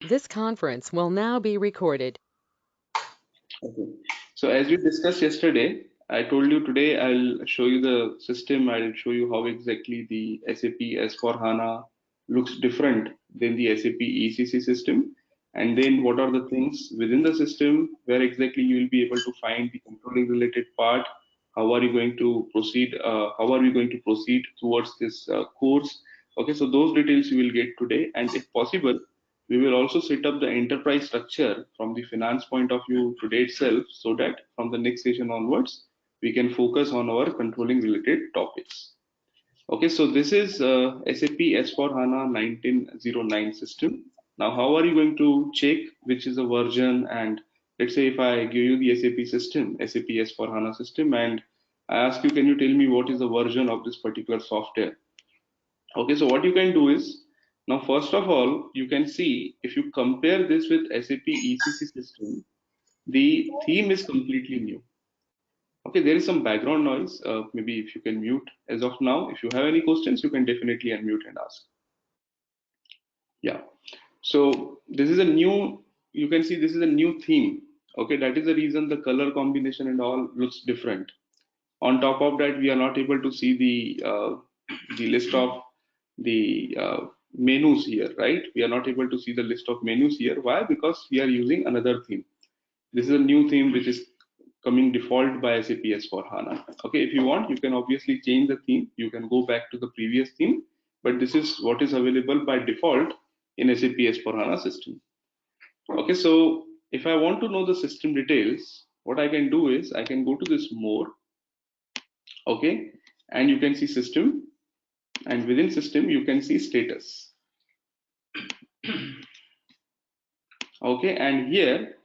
This conference will now be recorded. Okay. So as we discussed yesterday, I told you today I'll show you the system. I'll show you how exactly the SAP S/4HANA looks different than the SAP ECC system, and then what are the things within the system where exactly you will be able to find the controlling related part. How are you going to proceed? How are we going to proceed towards this course? Okay, so those details you will get today, and if possible, we will also set up the enterprise structure from the finance point of view today itself, so that from the next session onwards, we can focus on our controlling related topics. Okay, so this is SAP S4HANA 1909 system. Now, how are you going to check which is the version? And let's say if I give you the SAP system, SAP S4HANA system, and I ask you, can you tell me what is the version of this particular software? Okay, so what you can do is, now first of all, you can see if you compare this with SAP ECC system, the theme is completely new. Okay, there is some background noise. Maybe if you can mute as of now. If you have any questions, you can definitely unmute and ask. Yeah. So this is a new, you can see this is a new theme. Okay, that is the reason the color combination and all looks different. On top of that, we are not able to see the list of the menus here, right? We are not able to see the list of menus here. Why? Because we are using another theme. This is a new theme which is coming default by SAP S/4HANA. Okay, if you want, you can obviously change the theme. You can go back to the previous theme, but this is what is available by default in SAP S/4HANA system. Okay, so if I want to know the system details, what I can do is I can go to this more, okay, and you can see system, and within system you can see status. Okay, and here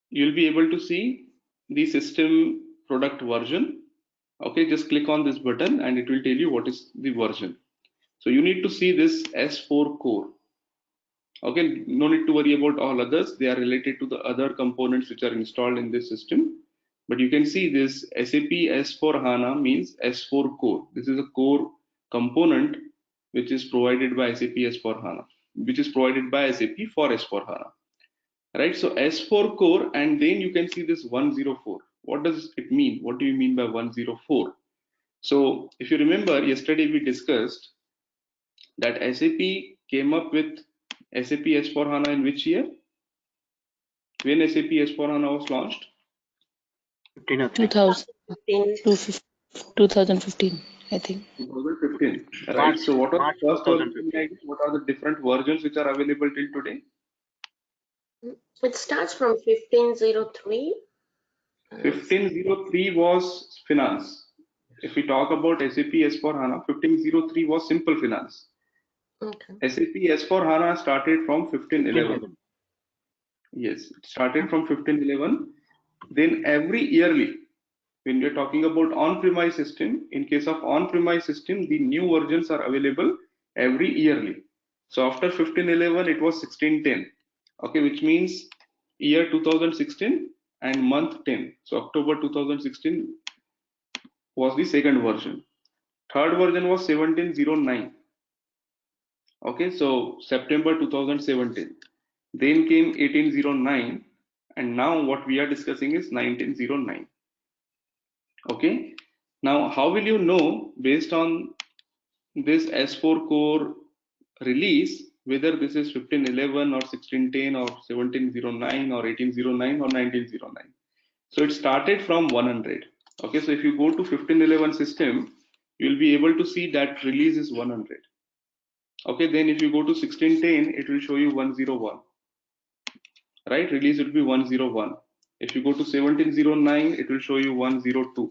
you'll be able to see the system product version. Okay, just click on this button and it will tell you what is the version. So you need to see this S4 core. Okay, no need to worry about all others. They are related to the other components which are installed in this system. But you can see this SAP S4 HANA means S4 core. This is a core component which is provided by SAP S4 HANA, which is provided by SAP for S4 HANA. Right, so S4 core, and then you can see this 104. What does it mean? What do you mean by 104? So if you remember, yesterday we discussed that SAP came up with SAP S4 HANA in which year? When SAP S4 HANA was launched? 2000 2015, I think. 2015. Right. So what was the first version? What are the different versions which are available till today? It starts from 1503. 1503 was finance. If we talk about SAP S4 HANA, 1503 was simple finance. Okay. SAP S4 HANA started from 1511. Yes, it started from 1511. Then every yearly, when we are talking about on-premise system, in case of on-premise system, the new versions are available every yearly. So after 1511, it was 1610. Okay, which means year 2016 and month 10. So October 2016 was the second version. Third version was 1709. Okay, so September 2017. Then came 1809, and now what we are discussing is 1909. Okay, now how will you know based on this S4 core release whether this is 1511 or 1610 or 1709 or 1809 or 1909? So it started from 100. Okay, so if you go to 1511 system, you will be able to see that release is 100. Okay, then if you go to 1610, it will show you 101. Right, release will be 101. If you go to 1709, it will show you 102.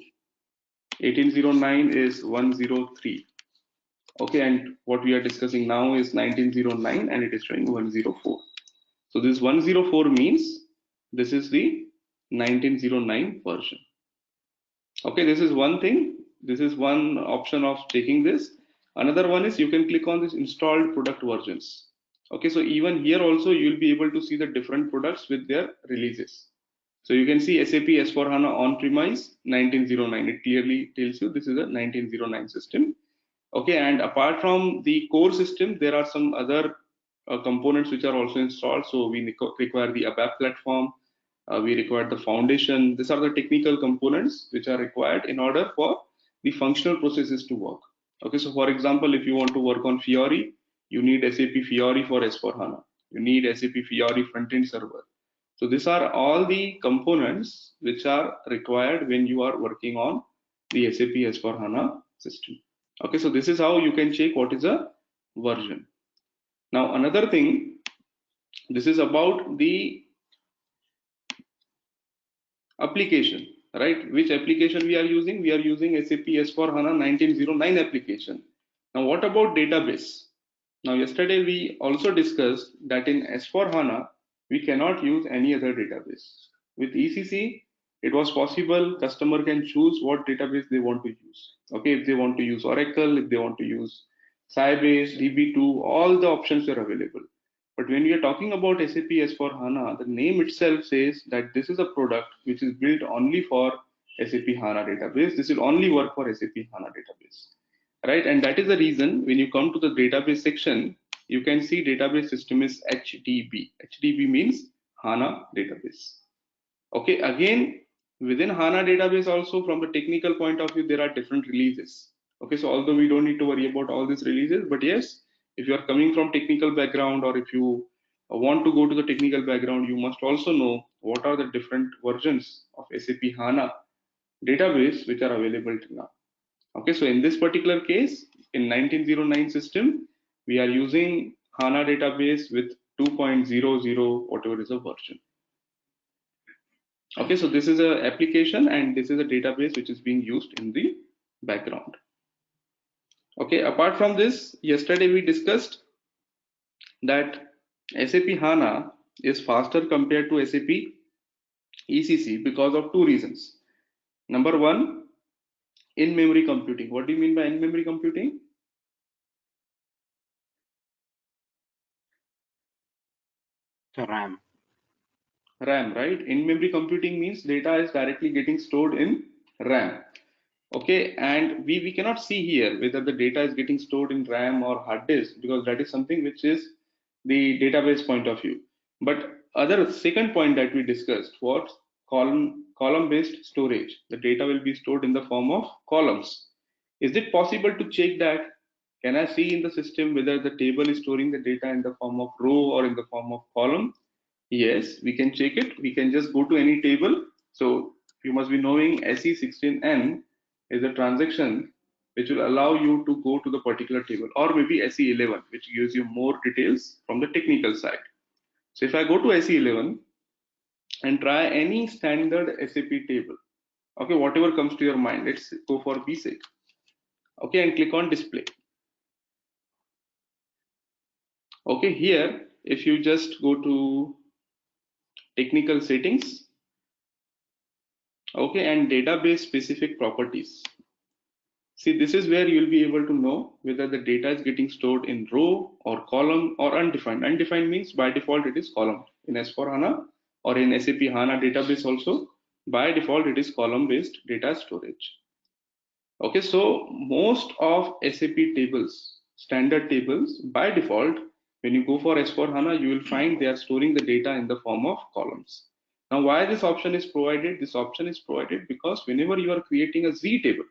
1809 is 103. Okay, and what we are discussing now is 1909 and it is showing 104. So this 104 means this is the 1909 version. Okay, this is one thing. This is one option of checking this. Another one is you can click on this installed product versions. Okay, so even here also you'll be able to see the different products with their releases. So you can see SAP S4HANA on-premise 1909. It clearly tells you this is a 1909 system. Okay, and apart from the core system, there are some other components which are also installed. So we require the ABAP platform, we require the foundation. These are the technical components which are required in order for the functional processes to work. Okay, so for example, if you want to work on Fiori, you need SAP Fiori for S4HANA. You need SAP Fiori front-end server. So these are all the components which are required when you are working on the SAP S4HANA system. Okay, so this is how you can check what is a version. Now another thing, this is about the application, right? Which application we are using? We are using SAP S4HANA 1909 application. Now what about database? Now yesterday we also discussed that in S4HANA we cannot use any other database. With ECC it was possible, customer can choose what database they want to use. Okay, if they want to use Oracle, if they want to use Sybase, DB2, all the options are available. But when we are talking about SAP S4HANA, the name itself says that this is a product which is built only for SAP HANA database. This will only work for SAP HANA database, right? And that is the reason when you come to the database section, you can see database system is HDB. HDB means HANA database. Okay, again, within HANA database also from the technical point of view, there are different releases. Okay, so although we don't need to worry about all these releases, but yes, if you are coming from technical background or if you want to go to the technical background, you must also know what are the different versions of SAP HANA database which are available till now. Okay, so in this particular case, in 1909 system, we are using HANA database with 2.00, whatever is a version. Okay, so this is a application and this is a database which is being used in the background. Okay, apart from this, yesterday we discussed that SAP HANA is faster compared to SAP ECC because of two reasons. Number one, in-memory computing. What do you mean by in-memory computing? RAM. RAM, right? In-memory computing means data is directly getting stored in RAM. Okay, and we cannot see here whether the data is getting stored in RAM or hard disk because that is something which is the database point of view. But other second point that we discussed was column-based storage. The data will be stored in the form of columns. Is it possible to check that? Can I see in the system whether the table is storing the data in the form of row or in the form of column? Yes, we can check it. We can just go to any table. So you must be knowing SE16N is a transaction which will allow you to go to the particular table, or maybe SE11, which gives you more details from the technical side. So if I go to SE11 and try any standard SAP table, okay, whatever comes to your mind, let's go for BSIC. Okay, and click on display. Okay, here, if you just go to technical settings, okay, and database specific properties. See, this is where you'll be able to know whether the data is getting stored in row or column or undefined. Undefined means by default it is column. In S4HANA or in SAP HANA database also, by default it is column based data storage. Okay, so most of SAP tables, standard tables, by default, when you go for S4HANA, you will find they are storing the data in the form of columns. Now, why this option is provided? This option is provided because whenever you are creating a Z table,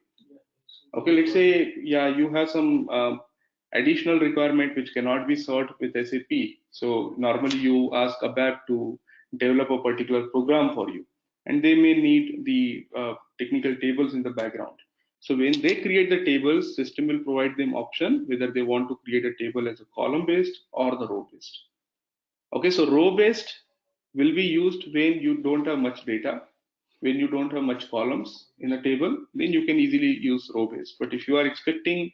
okay, let's say, yeah, you have some additional requirement which cannot be solved with SAP. So normally you ask ABAP to develop a particular program for you, and they may need the technical tables in the background. So when they create the tables, system will provide them option whether they want to create a table as a column based or the row based. Okay, so row based will be used when you don't have much data. When you don't have much columns in a table, then you can easily use row based. But if you are expecting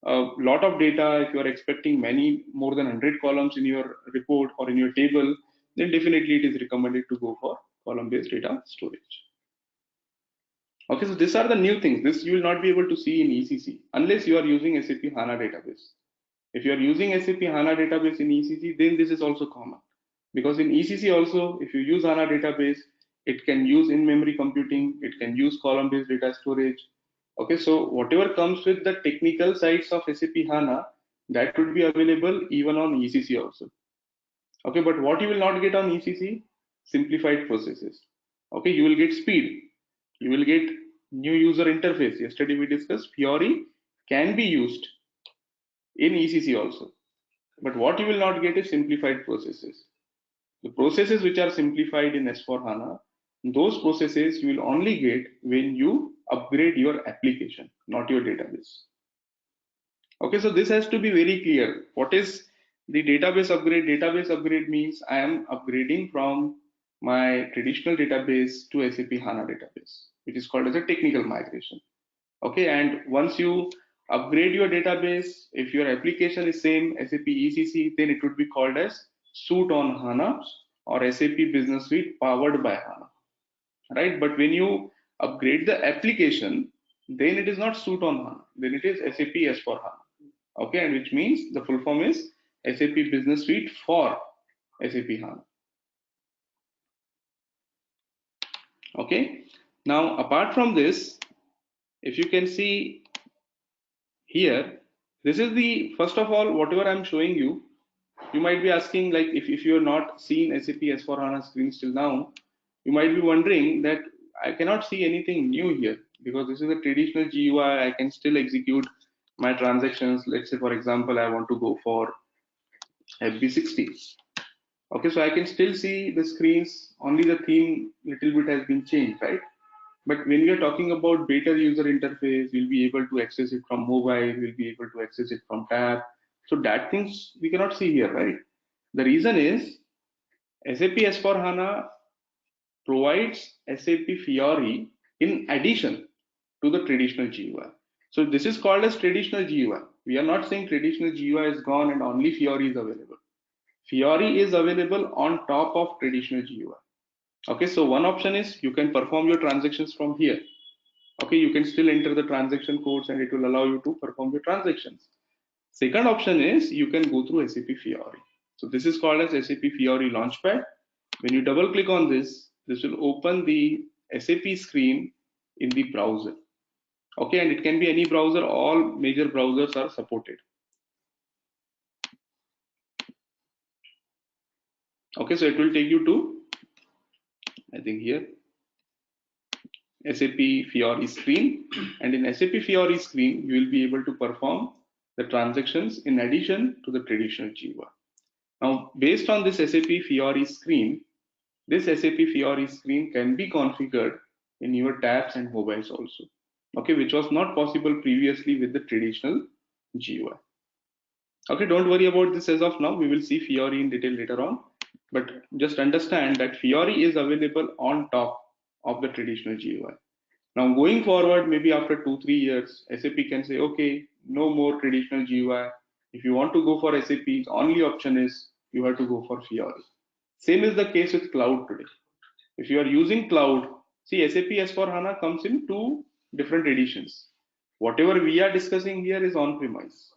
a lot of data, if you are expecting many more than 100 columns in your report or in your table, then definitely it is recommended to go for column based data storage. Okay, so these are the new things. This you will not be able to see in ECC unless you are using SAP HANA database. If you are using SAP HANA database in ECC, then this is also common. Because in ECC also, if you use HANA database, it can use in-memory computing, it can use column-based data storage. Okay, so whatever comes with the technical sides of SAP HANA, that would be available even on ECC also. Okay, but what you will not get on ECC? Simplified processes. Okay, you will get speed. You will get new user interface. Yesterday we discussed Fiori can be used in ECC also. But what you will not get is simplified processes. The processes which are simplified in S4HANA, those processes you will only get when you upgrade your application, not your database. Okay, so this has to be very clear. What is the database upgrade? Database upgrade means I am upgrading from my traditional database to SAP HANA database, which is called as a technical migration. Okay, and once you upgrade your database, if your application is same SAP ECC, then it would be called as Suite on HANA or SAP Business Suite powered by HANA, right? But when you upgrade the application, then it is not Suite on HANA, then it is SAP S4 HANA. Okay, and which means the full form is SAP Business Suite for SAP HANA. Okay, now apart from this, if you can see here, this is the first of all, whatever I'm showing you, you might be asking, like, if you are not seen SAP S4 HANA screen till now, you might be wondering that I cannot see anything new here because this is a traditional GUI. I can still execute my transactions. Let's say, for example, I want to go for FB60. Okay, so I can still see the screens, only the theme little bit has been changed, right? But when we are talking about better user interface, we'll be able to access it from mobile, we'll be able to access it from tab. So that things we cannot see here, right? The reason is SAP S4HANA provides SAP Fiori in addition to the traditional GUI. So this is called as traditional GUI. We are not saying traditional GUI is gone and only Fiori is available. Fiori is available on top of traditional GUI. Okay, so one option is you can perform your transactions from here. Okay, you can still enter the transaction codes and it will allow you to perform your transactions. Second option is you can go through SAP Fiori. So this is called as SAP Fiori Launchpad. When you double click on this, this will open the SAP screen in the browser. Okay, and it can be any browser, all major browsers are supported. Okay, so it will take you to, I think here, SAP Fiori screen, and in SAP Fiori screen, you will be able to perform the transactions in addition to the traditional GUI. Now, based on this SAP Fiori screen, this SAP Fiori screen can be configured in your tabs and mobiles also, okay, which was not possible previously with the traditional GUI. Okay, don't worry about this as of now. We will see Fiori in detail later on, but just understand that Fiori is available on top of the traditional GUI. Now, going forward, maybe after 2-3 years, SAP can say, okay, no more traditional GUI. If you want to go for SAP, the only option is you have to go for Fiori. Same is the case with cloud today. If you are using cloud, see, SAP S4HANA comes in 2 different editions. Whatever we are discussing here is on-premise.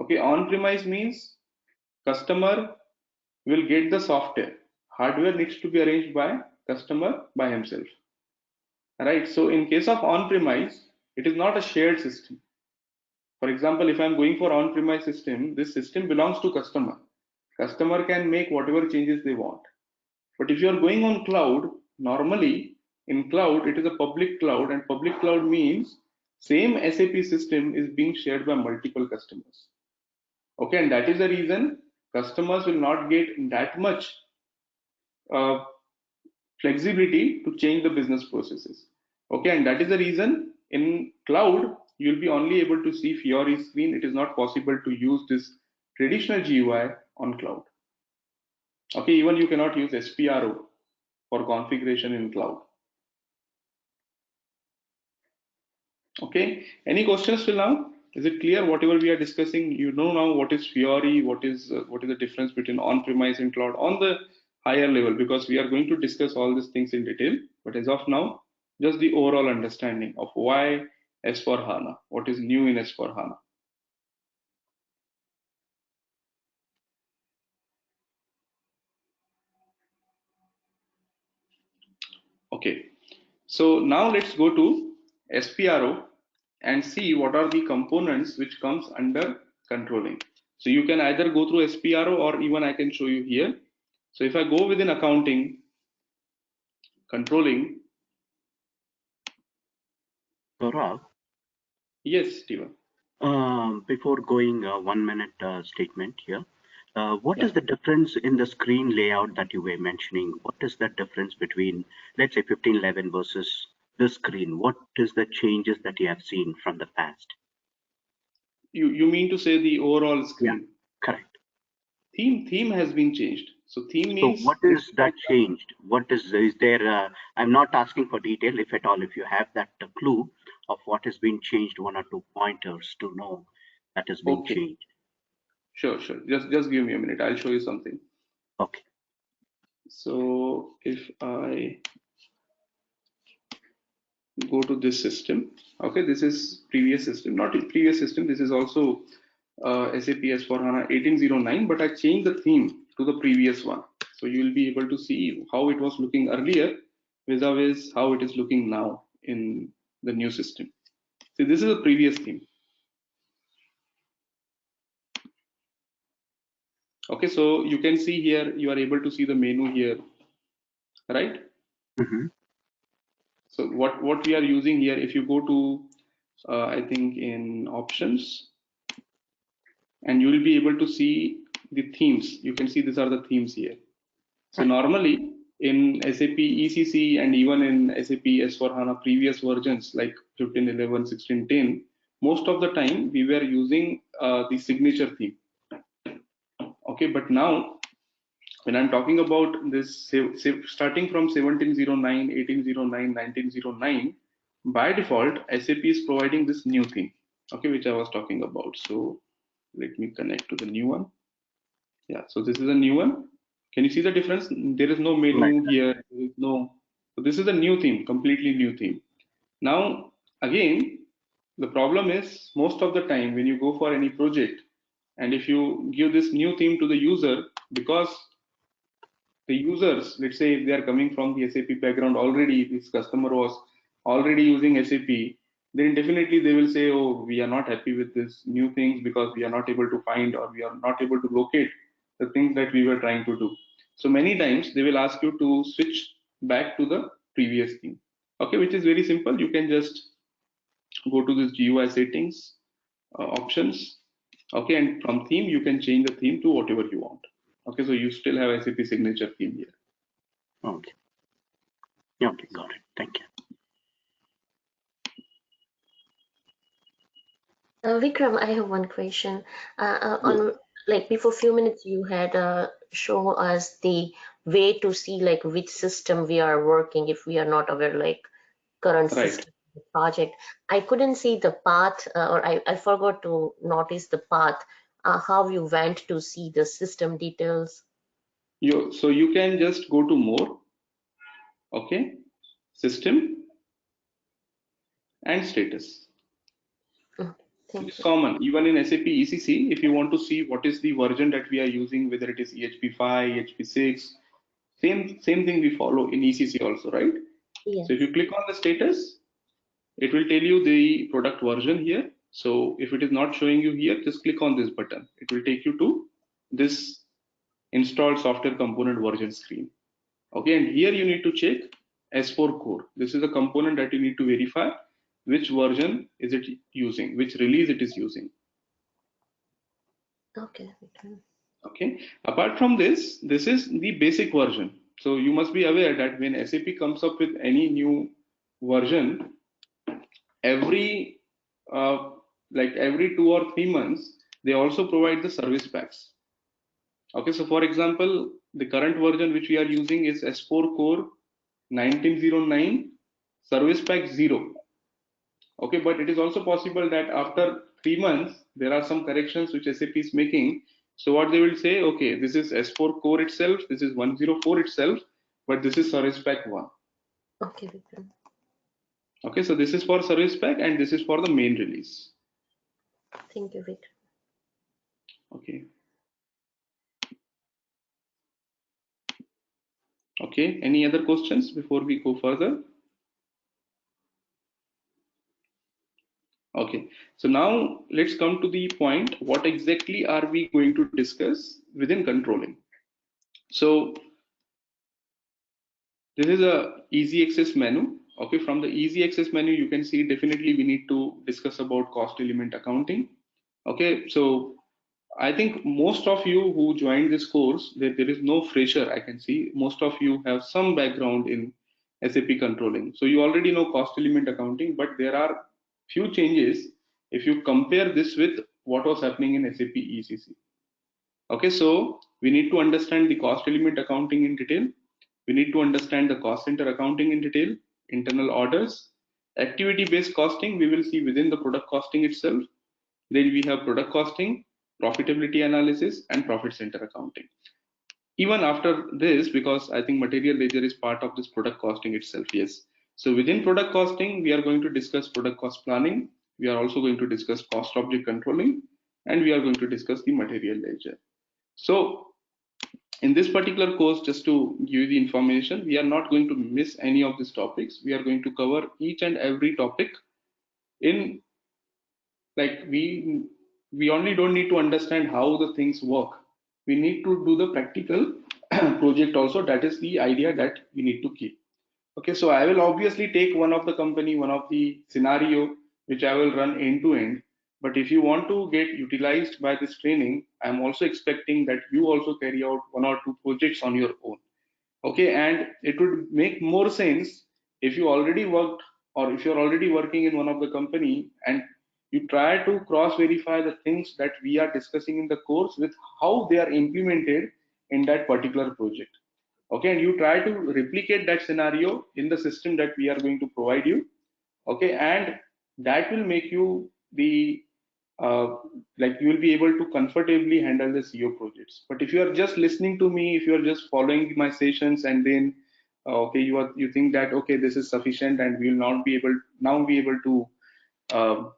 Okay, on-premise means customer will get the software. Hardware needs to be arranged by customer by himself. Right, so in case of on-premise, it is not a shared system. For example, if I'm going for on-premise system, this system belongs to customer. Customer can make whatever changes they want. But if you are going on cloud, normally in cloud, it is a public cloud, and public cloud means same SAP system is being shared by multiple customers. Okay, and that is the reason customers will not get that much flexibility to change the business processes. Okay, and that is the reason in cloud you'll be only able to see Fiori screen. It is not possible to use this traditional GUI on cloud. Okay, even you cannot use SPRO for configuration in cloud. Okay, any questions till now? Is it clear whatever we are discussing? You know now what is Fiori, what is the difference between on-premise and cloud on the higher level, because we are going to discuss all these things in detail. But as of now, just the overall understanding of why S4HANA, what is new in S4HANA. Okay, so now let's go to SPRO and see what are the components which comes under controlling. So you can either go through SPRO or even I can show you here. So if I go within accounting, controlling, Gaurav, yes, Steven. before going 1 minute statement here, what Yeah. is the difference in the screen layout that you were mentioning? What is the difference between, let's say, 1511 versus this screen? What is the changes that you have seen from the past? You mean to say the overall Yeah, screen? correct. Theme has been changed. So theme So means what is that changed? What is there? I'm not asking for detail, if at all, if you have that clue of what has been changed, 1 or 2 pointers to know that has been okay. changed. Sure. Just give me a minute. I'll show you something. Okay. So if I go to this system, okay, this is previous system, not previous system. This is also SAP S/4HANA 1809, but I changed the theme to the previous one. So you will be able to see how it was looking earlier vis-a-vis how it is looking now in the new system. See, this is a previous theme. Okay, so you can see here, you are able to see the menu here, right? Mm-hmm. So what we are using here, if you go to, I think in options, and you will be able to see the themes. You can see these are the themes here. So Right. normally in SAP ECC and even in SAP S/4HANA previous versions like 15.11, 16.10, most of the time we were using the signature theme. Okay, but now when I'm talking about this, starting from 1709, 1809, 1909, by default, SAP is providing this new theme, okay, which I was talking about. So let me connect to the new one. Yeah, so this is a new one. Can you see the difference? There is no Right. menu here. There is no. So this is a new theme, completely new theme. Now, again, the problem is most of the time when you go for any project, and if you give this new theme to the user, because the users, let's say if they are coming from the SAP background already, this customer was already using SAP, then definitely they will say, oh, we are not happy with this new things because we are not able to find or we are not able to locate the things that we were trying to do. So many times they will ask you to switch back to the previous theme. Okay, which is very simple. You can just go to this GUI settings options. Okay, and from theme, you can change the theme to whatever you want. Okay, so you still have SAP signature theme here. Okay. Okay, got it. Thank you. Vikram, I have one question. On like before few minutes, you had show us the way to see like which system we are working if we are not aware like current Right. system project. I couldn't see the path, or I forgot to notice the path. How you went to see the system details. So you can just go to more, okay, system and status. Thank It's you. common even in SAP ECC. If you want to see what is the version that we are using, whether it is EHP5, EHP6, same thing we follow in ECC also, right? Yes. So if you click on the status, it will tell you the product version here. So if it is not showing you here, just click on this button. It will take you to this installed software component version screen. Okay, and here you need to check S4 core. This is a component that you need to verify which version is it using, which release it is using. Okay. Okay, apart from this, this is the basic version. So you must be aware that when SAP comes up with any new version, every like every 2 or 3 months, they also provide the service packs. Okay, so for example, the current version which we are using is S4 Core 1909 Service Pack 0. Okay, but it is also possible that after 3 months, there are some corrections which SAP is making. So what they will say, okay, this is S4 Core itself, this is 104 itself, but this is Service Pack 1. Okay, Vikram. Okay, so this is for Service Pack and this is for the main release. Thank you, Vikram. Okay. Okay, any other questions before we go further? Okay, so now let's come to the point. What exactly are we going to discuss within controlling? So this is a easy access menu. Okay, from the easy access menu, you can see definitely we need to discuss about cost element accounting. Okay, so I think most of you who joined this course, there is no fresher. I can see most of you have some background in SAP controlling. So you already know cost element accounting, but there are few changes if you compare this with what was happening in SAP ECC. Okay, so we need to understand the cost element accounting in detail. We need to understand the cost center accounting in detail, internal orders, activity-based costing, we will see within the product costing itself. Then we have product costing, profitability analysis, and profit center accounting. Even after this, because I think material ledger is part of this product costing itself, yes. So within product costing, we are going to discuss product cost planning. We are also going to discuss cost object controlling, and we are going to discuss the material ledger. So in this particular course, just to give you the information, we are not going to miss any of these topics. We are going to cover each and every topic in, like, we only don't need to understand how the things work. We need to do the practical project also. That is the idea that we need to keep. Okay, so I will obviously take one of the company, one of the scenario, which I will run end to end. But if you want to get utilized by this training, I'm also expecting that you also carry out one or two projects on your own. Okay, and it would make more sense if you already worked, or if you're already working in one of the company, and you try to cross verify the things that we are discussing in the course with how they are implemented in that particular project. Okay, and you try to replicate that scenario in the system that we are going to provide you. Okay, and that will make you the like you will be able to comfortably handle the CO projects. But if you are just listening to me, if you are just following my sessions, and then okay, you think that okay, this is sufficient, and we will not be able to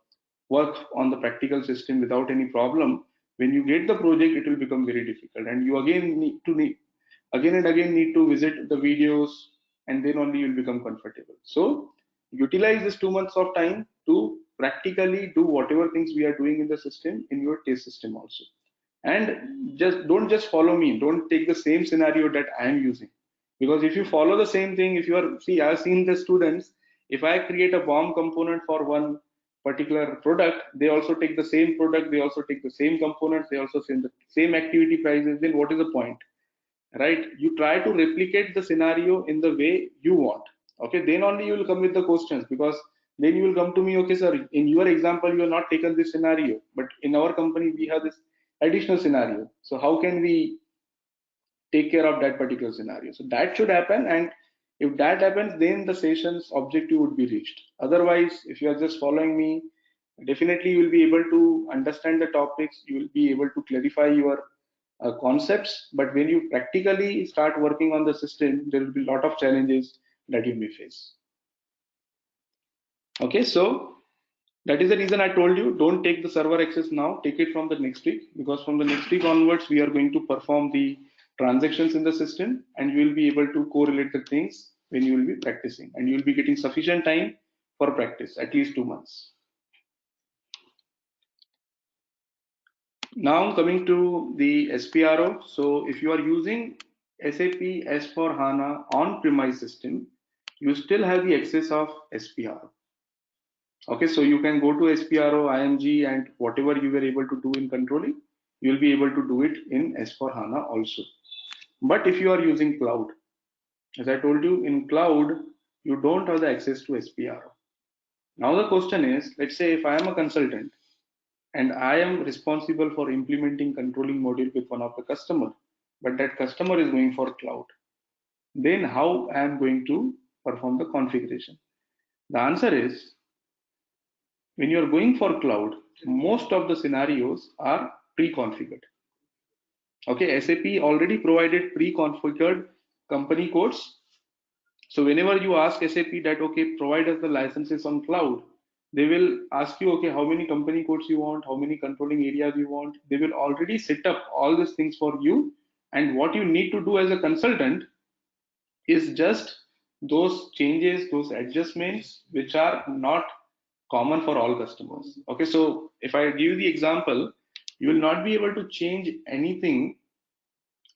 work on the practical system without any problem. When you get the project, it will become very difficult, and you again and again need to visit the videos, and then only you'll become comfortable. So utilize this 2 months of time to practically do whatever things we are doing in the system in your test system also. And don't just follow me, don't take the same scenario that I am using, because if you follow the same thing, if you are, see, I've seen the students, if I create a BOM component for one particular product, they also take the same product, they also take the same components, they also send the same activity prices. Then what is the point? Right? You try to replicate the scenario in the way you want. Okay, then only you will come with the questions, because then you will come to me, okay sir, in your example you have not taken this scenario, but in our company we have this additional scenario, so how can we take care of that particular scenario? So that should happen, and if that happens, then the session's objective would be reached. Otherwise, if you are just following me, definitely you will be able to understand the topics, you will be able to clarify your concepts, but when you practically start working on the system, there will be a lot of challenges that you may face. Okay, so that is the reason I told you, don't take the server access now, take it from the next week, because from the next week onwards, we are going to perform the transactions in the system, and you will be able to correlate the things when you will be practicing, and you will be getting sufficient time for practice, at least 2 months. Now coming to the SPRO. So if you are using SAP S/4HANA on-premise system, you still have the access of SPRO. Okay, so you can go to SPRO, IMG, and whatever you were able to do in controlling, you will be able to do it in S/4HANA also. But if you are using cloud, as I told you, in cloud, you don't have the access to SPRO. Now the question is, let's say if I am a consultant, and I am responsible for implementing controlling module with one of the customer, but that customer is going for cloud, then how I am going to perform the configuration? The answer is, when you are going for cloud, most of the scenarios are pre-configured. Okay, SAP already provided pre-configured company codes. So whenever you ask SAP that, okay, provide us the licenses on cloud, they will ask you, okay, how many company codes you want, how many controlling areas you want. They will already set up all these things for you. And what you need to do as a consultant is just those changes, those adjustments, which are not common for all customers. Okay, so if I give you the example, you will not be able to change anything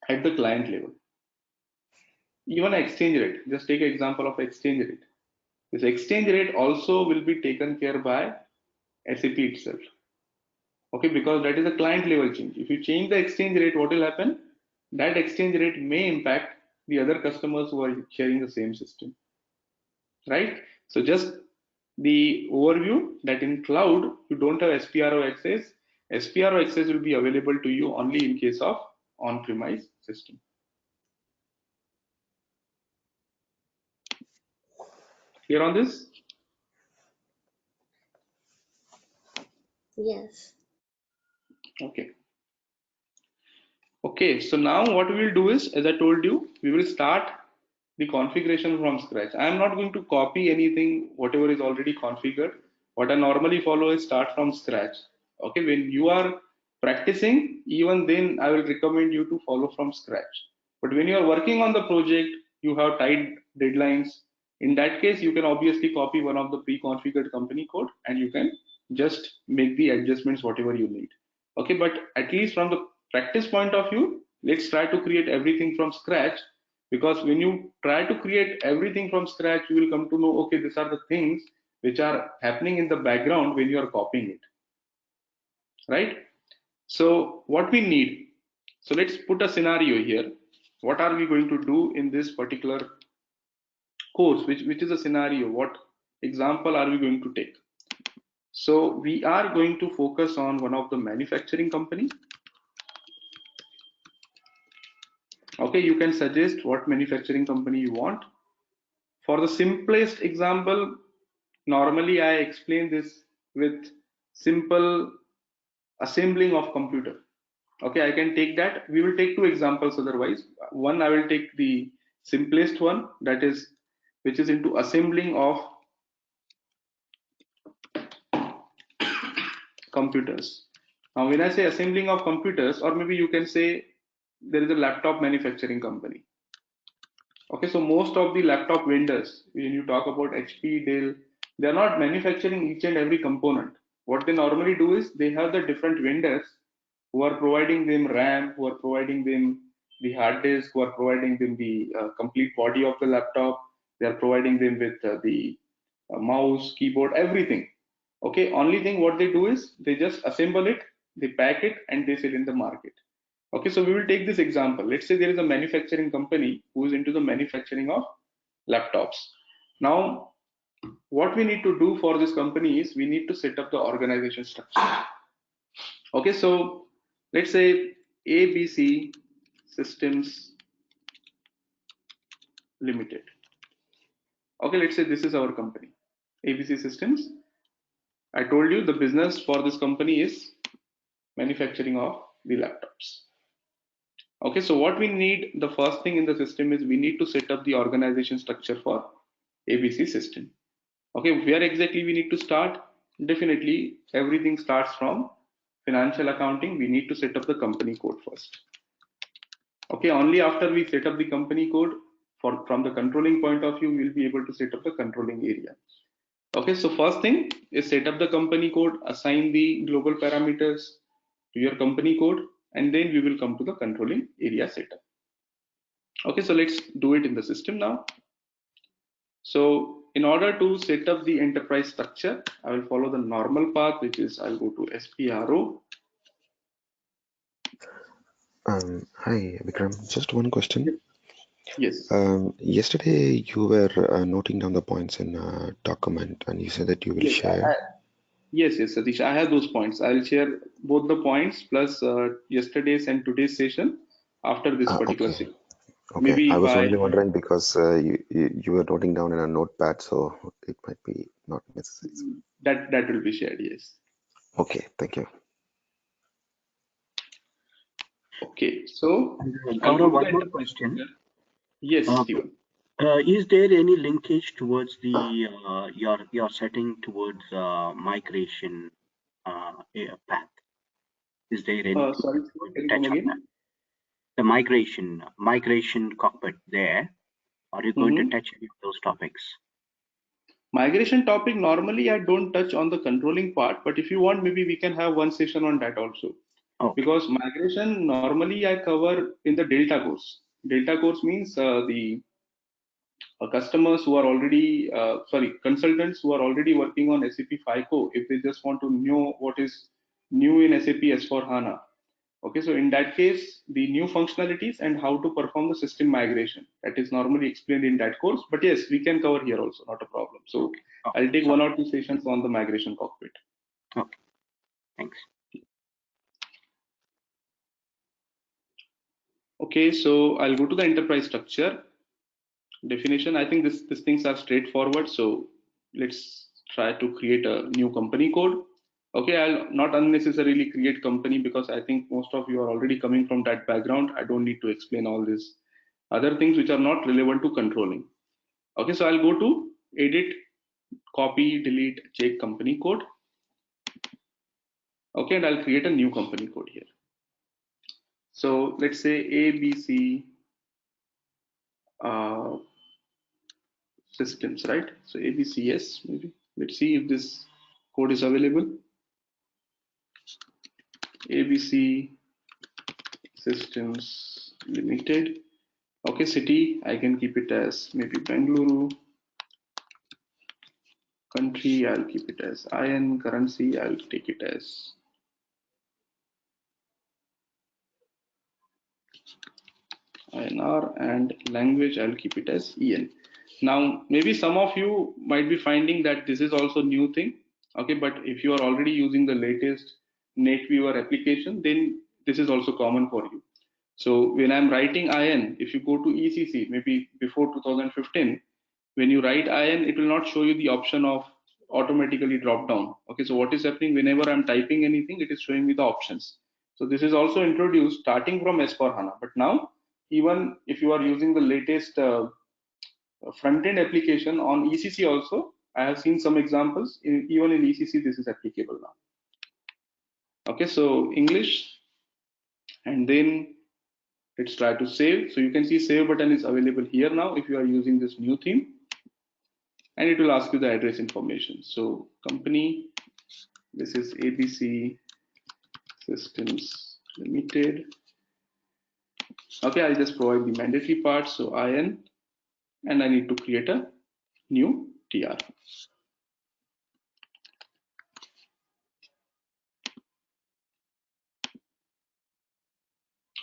at the client level. Even exchange rate, just take an example of exchange rate. This exchange rate also will be taken care by SAP itself. Okay, because that is a client level change. If you change the exchange rate, what will happen? That exchange rate may impact the other customers who are sharing the same system, right? So just the overview that in cloud, you don't have SPRO access. SPRO access will be available to you only in case of on-premise system. Clear on this? Yes. Okay. Okay, so now what we will do is, as I told you, we will start the configuration from scratch. I am not going to copy anything, whatever is already configured. What I normally follow is start from scratch. Okay, when you are practicing, even then I will recommend you to follow from scratch. But when you are working on the project, you have tight deadlines. In that case, you can obviously copy one of the pre-configured company code and you can just make the adjustments whatever you need. Okay, but at least from the practice point of view, let's try to create everything from scratch, because when you try to create everything from scratch, you will come to know, okay, these are the things which are happening in the background when you are copying it, right? So what we need, so let's put a scenario here. What are we going to do in this particular course? Which is a scenario? What example are we going to take? So we are going to focus on one of the manufacturing company. Okay, you can suggest what manufacturing company you want. For the simplest example, normally I explain this with simple assembling of computer. Okay, I can take that. We will take two examples otherwise. One, I will take the simplest one, that is, which is into assembling of computers. Now, when I say assembling of computers, or maybe you can say there is a laptop manufacturing company. Okay, so most of the laptop vendors, when you talk about HP, Dell, they are not manufacturing each and every component. What they normally do is they have the different vendors who are providing them RAM, who are providing them the hard disk, who are providing them the complete body of the laptop. They are providing them with the mouse, keyboard, everything. Okay, only thing what they do is they just assemble it, they pack it, and they sell in the market. Okay, so we will take this example. Let's say there is a manufacturing company who is into the manufacturing of laptops. Now, what we need to do for this company is we need to set up the organization structure. Okay, so let's say ABC Systems Limited. Okay, let's say this is our company, ABC Systems. I told you the business for this company is manufacturing of the laptops. Okay, so what we need, the first thing in the system is we need to set up the organization structure for ABC system. Okay, where exactly we need to start? Definitely everything starts from financial accounting. We need to set up the company code first. Okay, only after we set up the company code, from the controlling point of view, we'll be able to set up the controlling area. Okay, so first thing is set up the company code, assign the global parameters to your company code, and then we will come to the controlling area setup. Okay, so let's do it in the system now. So in order to set up the enterprise structure, I will follow the normal path, which is I'll go to SPRO. Hi, Vikram. Just one question. Yes. Yesterday you were noting down the points in a document, and you said that you will share. Yes, Satish, I have those points. I'll share both the points plus yesterday's and today's session after this particular session. Okay. Maybe I was only wondering because you were noting down in a notepad, so it might be not necessary. That will be shared, yes. Okay, thank you. Okay, so Gaurav, one more question. Yes, Steven. Is there any linkage towards the your setting towards migration path? Is there any sorry, can you come again? The migration cockpit there? Are you going to touch any of those topics? Migration topic, normally I don't touch on the controlling part, but if you want, maybe we can have one session on that also. Okay. Because migration, normally I cover in the Delta course. Delta course means the customers who are already, consultants who are already working on SAP FICO, if they just want to know what is new in SAP S4HANA. Okay, so in that case, the new functionalities and how to perform the system migration, that is normally explained in that course. But yes, we can cover here also, not a problem. So Okay. I'll take 1 or 2 sessions on the migration cockpit. Okay, thanks. Okay, so I'll go to the enterprise structure definition. I think these things are straightforward. So let's try to create a new company code. Okay, I'll not unnecessarily create company because I think most of you are already coming from that background. I don't need to explain all this other things which are not relevant to controlling. Okay, so I'll go to edit, copy, delete, check company code. Okay, and I'll create a new company code here. So let's say ABC systems, right? So ABCS, maybe. Let's see if this code is available. ABC Systems Limited. Okay, city, I can keep it as maybe Bengaluru. Country, I'll keep it as IN. Currency, I'll take it as INR, and language, I'll keep it as EN. Now, maybe some of you might be finding that this is also new thing. Okay, but if you are already using the latest NetViewer application, then this is also common for you. So when I'm writing IN, if you go to ECC, maybe before 2015, when you write IN, it will not show you the option of automatically drop down. Okay, so what is happening whenever I'm typing anything, it is showing me the options. So this is also introduced starting from S4HANA, but now even if you are using the latest front-end application on ECC also, I have seen some examples, even in ECC this is applicable now. Okay, so English, and then let's try to save. So you can see save button is available here now if you are using this new theme, and it will ask you the address information. So company, this is ABC Systems Limited. Okay, I'll just provide the mandatory part. So IN, and I need to create a new TR.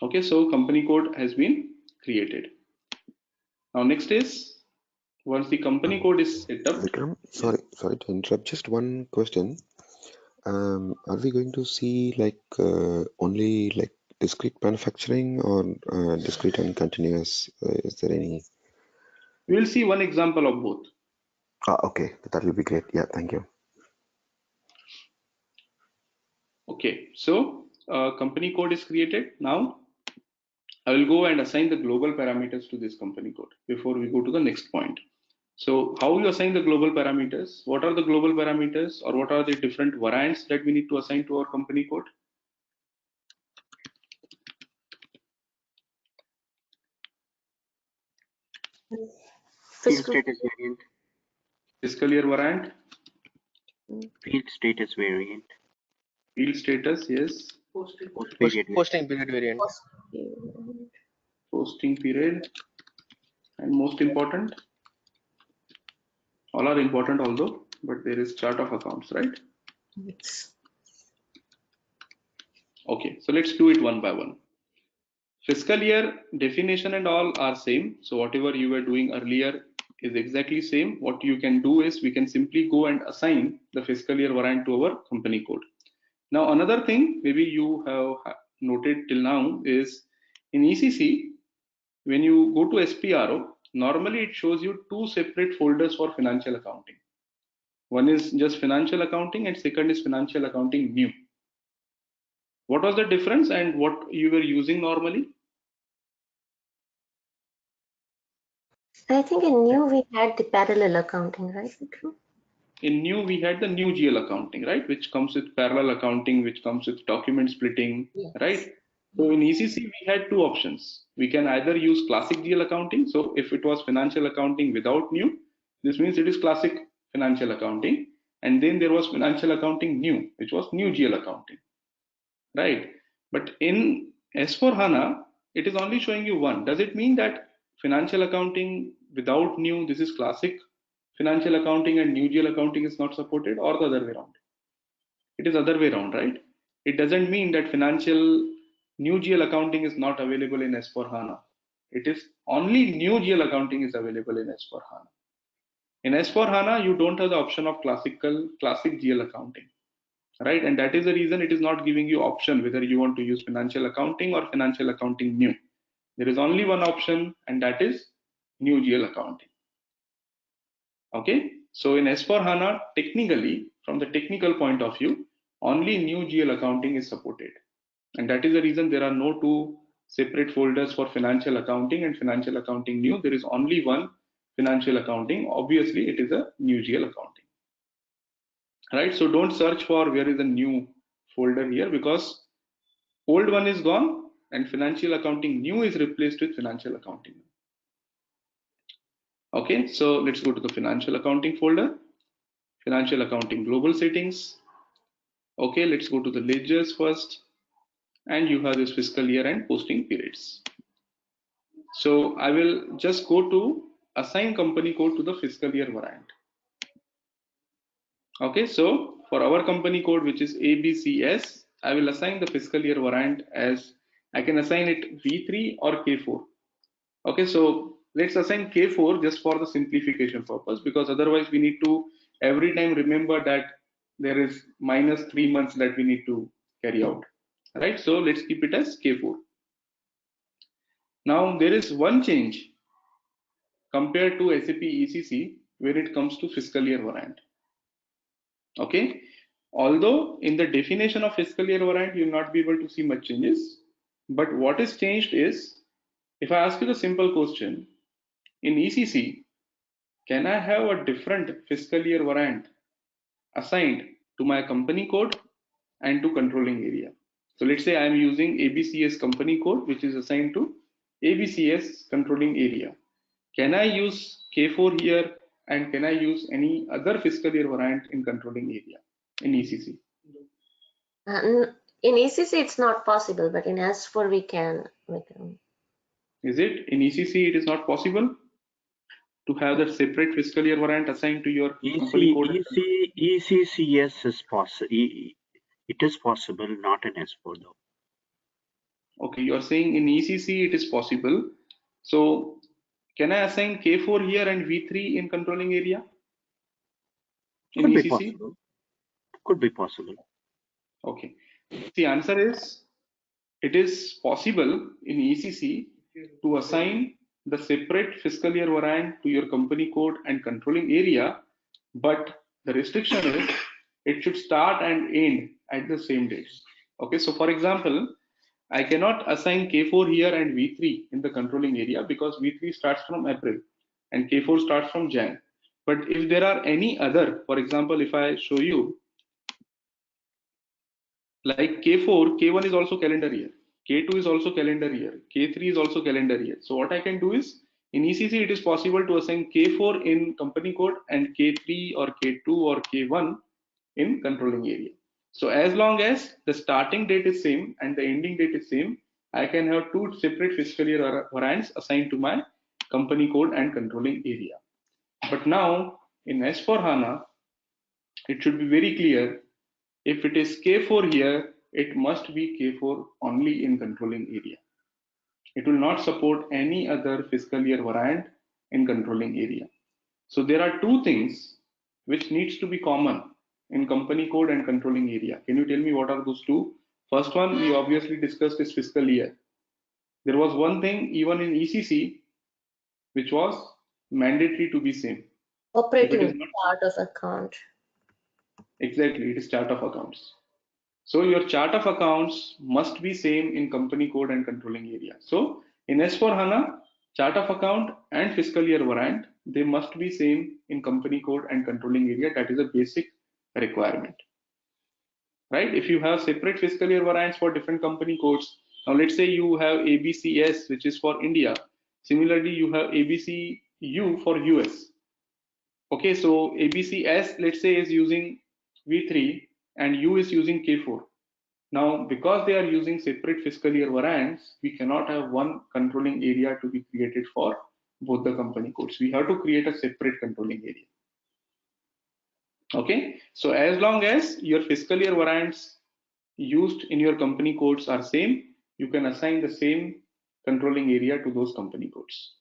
Okay, so company code has been created. Now next is, once the company code is set up. Vikram, sorry to interrupt. Just one question. Are we going to see like only like discrete manufacturing or discrete and continuous? Is there any? We will see one example of both. Okay, that will be great. Yeah, thank you. Okay, so company code is created. Now I will go and assign the global parameters to this company code before we go to the next point. So how you assign the global parameters? What are the global parameters, or what are the different variants that we need to assign to our company code? Field status variant. Fiscal year variant. Field status variant. Field status, yes. Posting period variant. Posting period, and most important, all are important although, but there is chart of accounts, right? Yes. Okay, so let's do it one by one. Fiscal year definition and all are same. So whatever you were doing earlier is exactly same. What you can do is we can simply go and assign the fiscal year variant to our company code. Now another thing maybe you have noted till now is in ECC, when you go to SPRO, normally it shows you two separate folders for financial accounting. One is just financial accounting and second is financial accounting new. What was the difference and what you were using normally? I think in new we had the parallel accounting, right, Vikram? In new we had the new GL accounting, right, which comes with parallel accounting, which comes with document splitting, Yes. right? So in ECC we had two options. We can either use classic GL accounting. So if it was financial accounting without new, this means it is classic financial accounting, and then there was financial accounting new, which was new GL accounting, right? But in S4HANA, it is only showing you one. Does it mean that financial accounting without new, this is classic financial accounting, and new GL accounting is not supported, or the other way around? It is other way around, right? It doesn't mean that financial new GL accounting is not available in S4HANA. It is only new GL accounting is available in S4HANA. In S4HANA, you don't have the option of classic GL accounting, right? And that is the reason it is not giving you option whether you want to use financial accounting or financial accounting new. There is only one option, and that is new GL accounting. Okay, so in S4HANA, technically, from the technical point of view, only new GL accounting is supported. And that is the reason there are no two separate folders for financial accounting and financial accounting new. There is only one financial accounting. Obviously, it is a new GL accounting. Right, so don't search for where is the new folder here, because old one is gone and financial accounting new is replaced with financial accounting. Okay, so let's go to the financial accounting folder, financial accounting global settings. Okay, let's go to the ledgers first, and you have this fiscal year and posting periods. So I will just go to assign company code to the fiscal year variant. Okay, so for our company code, which is ABCS, I will assign the fiscal year variant as, I can assign it V3 or K4. Okay, so let's assign K4 just for the simplification purpose, because otherwise we need to every time remember that there is -3 months that we need to carry out, right? So let's keep it as K4. Now there is one change compared to SAP ECC when it comes to fiscal year variant. Okay, although in the definition of fiscal year variant you will not be able to see much changes, but what is changed is, if I ask you the simple question, in ECC, can I have a different fiscal year variant assigned to my company code and to controlling area? So let's say I am using ABCS company code, which is assigned to ABCS controlling area. Can I use K4 here, and can I use any other fiscal year variant in controlling area in ECC? In ECC, it's not possible, but in S4 we can. Is it? In ECC, it is not possible to have that separate fiscal year variant assigned to your company code? ECCS is possible. It is possible, not in S4 though. Okay, you are saying in ECC it is possible. So can I assign K4 here and V3 in controlling area? In Could ECC? be possible. Could be possible. Okay. The answer is, it is possible in ECC to assign the separate fiscal year variant to your company code and controlling area, but the restriction is it should start and end at the same dates. Okay, so for example, I cannot assign K4 here and V3 in the controlling area because V3 starts from April and K4 starts from Jan. But if there are any other, for example, if I show you, like K4, K1 is also calendar year, K2 is also calendar year, K3 is also calendar year. So what I can do is, in ECC it is possible to assign K4 in company code and K3 or K2 or K1 in controlling area. So as long as the starting date is same and the ending date is same, I can have two separate fiscal year variants assigned to my company code and controlling area. But now in S4HANA, it should be very clear, if it is K4 here, it must be K4 only in controlling area. It will not support any other fiscal year variant in controlling area. So there are two things which needs to be common in company code and controlling area. Can you tell me what are those two? First one we obviously discussed is fiscal year. There was one thing even in ECC which was mandatory to be same. Operating chart of account. Exactly, it is chart of accounts. So your chart of accounts must be same in company code and controlling area. So in S4HANA, chart of account and fiscal year variant, they must be same in company code and controlling area. That is a basic requirement, right? If you have separate fiscal year variants for different company codes, now let's say you have ABCS, which is for India. Similarly, you have ABCU for US. Okay, so ABCS, let's say, is using V3 and U is using K4. Now, because they are using separate fiscal year variants, we cannot have one controlling area to be created for both the company codes. We have to create a separate controlling area. Okay, so as long as your fiscal year variants used in your company codes are same, you can assign the same controlling area to those company codes.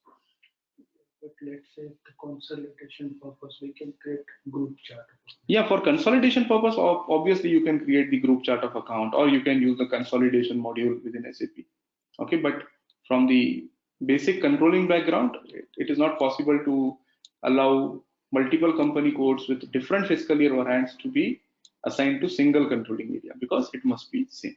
But let's say the consolidation purpose, we can create group chart. Yeah, for consolidation purpose, obviously you can create the group chart of account, or you can use the consolidation module within SAP. Okay, but from the basic controlling background, it is not possible to allow multiple company codes with different fiscal year variants to be assigned to single controlling area, because it must be same.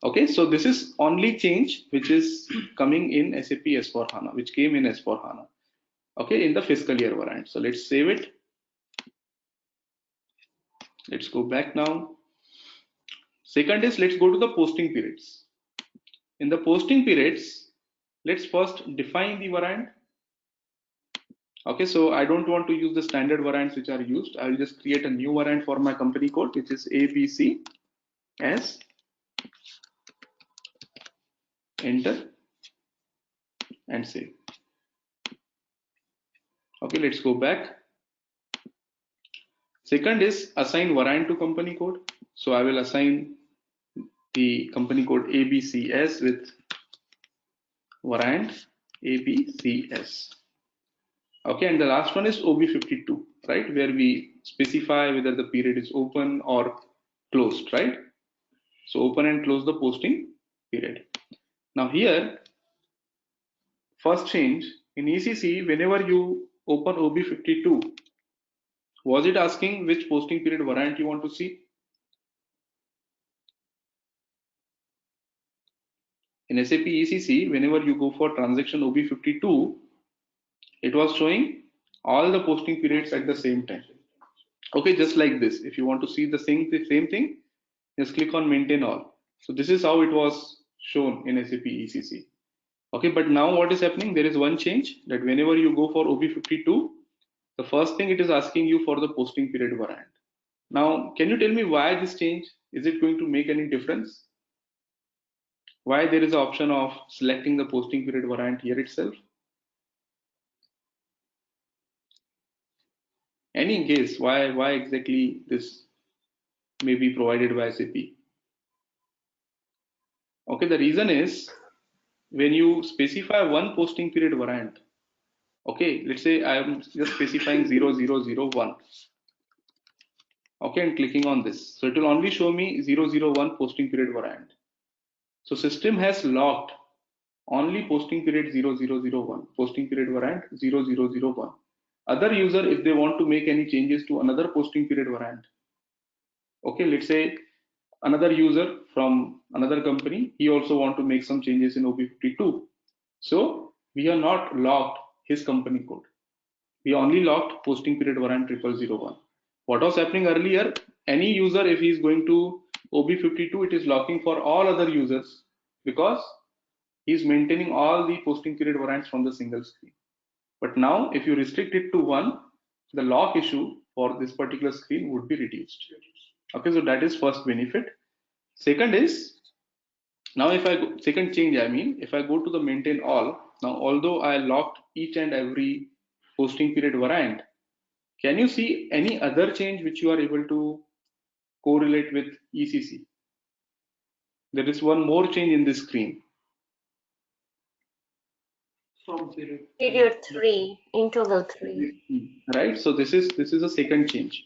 Okay, so this is only change which is coming in SAP S4HANA, which came in S4HANA. Okay, in the fiscal year variant. So let's save it. Let's go back now. Second is, let's go to the posting periods. In the posting periods, let's first define the variant. Okay, so I don't want to use the standard variants which are used. I will just create a new variant for my company code, which is ABCS. Enter and save. Okay, let's go back. Second is assign variant to company code. So I will assign the company code ABCS with variant ABCS. Okay, and the last one is OB52, right, where we specify whether the period is open or closed, right? So open and close the posting period. Now here, first change in ECC, whenever you open OB52, was it asking which posting period variant you want to see? In SAP ECC, whenever you go for transaction OB52, it was showing all the posting periods at the same time. Okay, just like this. If you want to see the same thing, just click on maintain all. So this is how it was shown in SAP ECC. Okay, but now what is happening? There is one change, that whenever you go for OB52, the first thing it is asking you for the posting period variant. Now, can you tell me why this change? Is it going to make any difference? Why there is an option of selecting the posting period variant here itself? Any guess why exactly this may be provided by SAP? Okay, the reason is, when you specify one posting period variant, okay, let's say I am just specifying 0001. Okay, and clicking on this, so it will only show me 001 posting period variant. So system has locked only posting period 0001, posting period variant 0001. Other user, if they want to make any changes to another posting period variant, okay, let's say another user from another company, he also want to make some changes in OB52. So we are not locked his company code. We only locked posting period variant 0001. What was happening earlier, any user, if he is going to OB52, it is locking for all other users, because he is maintaining all the posting period variants from the single screen. But now if you restrict it to one, the lock issue for this particular screen would be reduced. Okay, so that is first benefit. Second is, now if I go, second change, I mean, if I go to the maintain all, now although I locked each and every posting period variant, can you see any other change which you are able to correlate with ECC? There is one more change in this screen. Period 3, interval 3. Right, so this is a second change,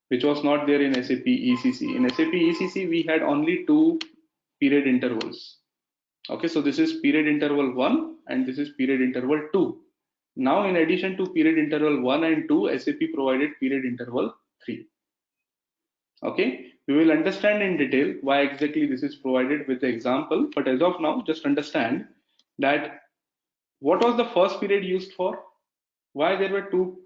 which was not there in SAP ECC. In SAP ECC, we had only two period intervals. Okay, so this is period interval 1 and this is period interval 2. Now, in addition to period interval 1 and 2, SAP provided period interval 3. Okay, we will understand in detail why exactly this is provided with the example, but as of now, just understand that what was the first period used for? Why there were two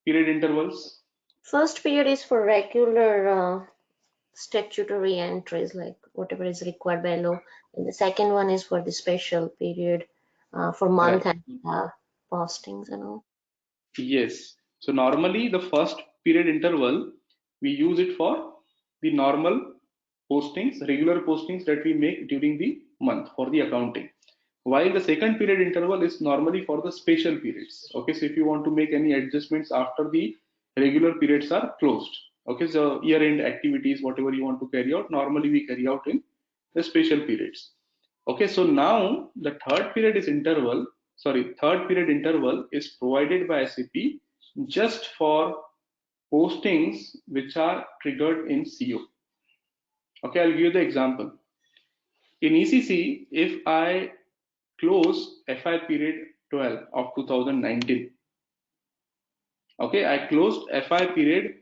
period intervals? First period is for regular statutory entries, like whatever is required by law, and the second one is for the special period for month and postings and all. Yes. So normally the first period interval, we use it for the normal postings, regular postings that we make during the month for the accounting. While the second period interval is normally for the special periods. Okay, so if you want to make any adjustments after the regular periods are closed. Okay, so year-end activities, whatever you want to carry out, normally we carry out in the special periods. Okay, so now the third period interval is provided by SAP just for postings which are triggered in CO. Okay, I'll give you the example. In ECC, if I close FI period 12 of 2019, okay, I closed FI period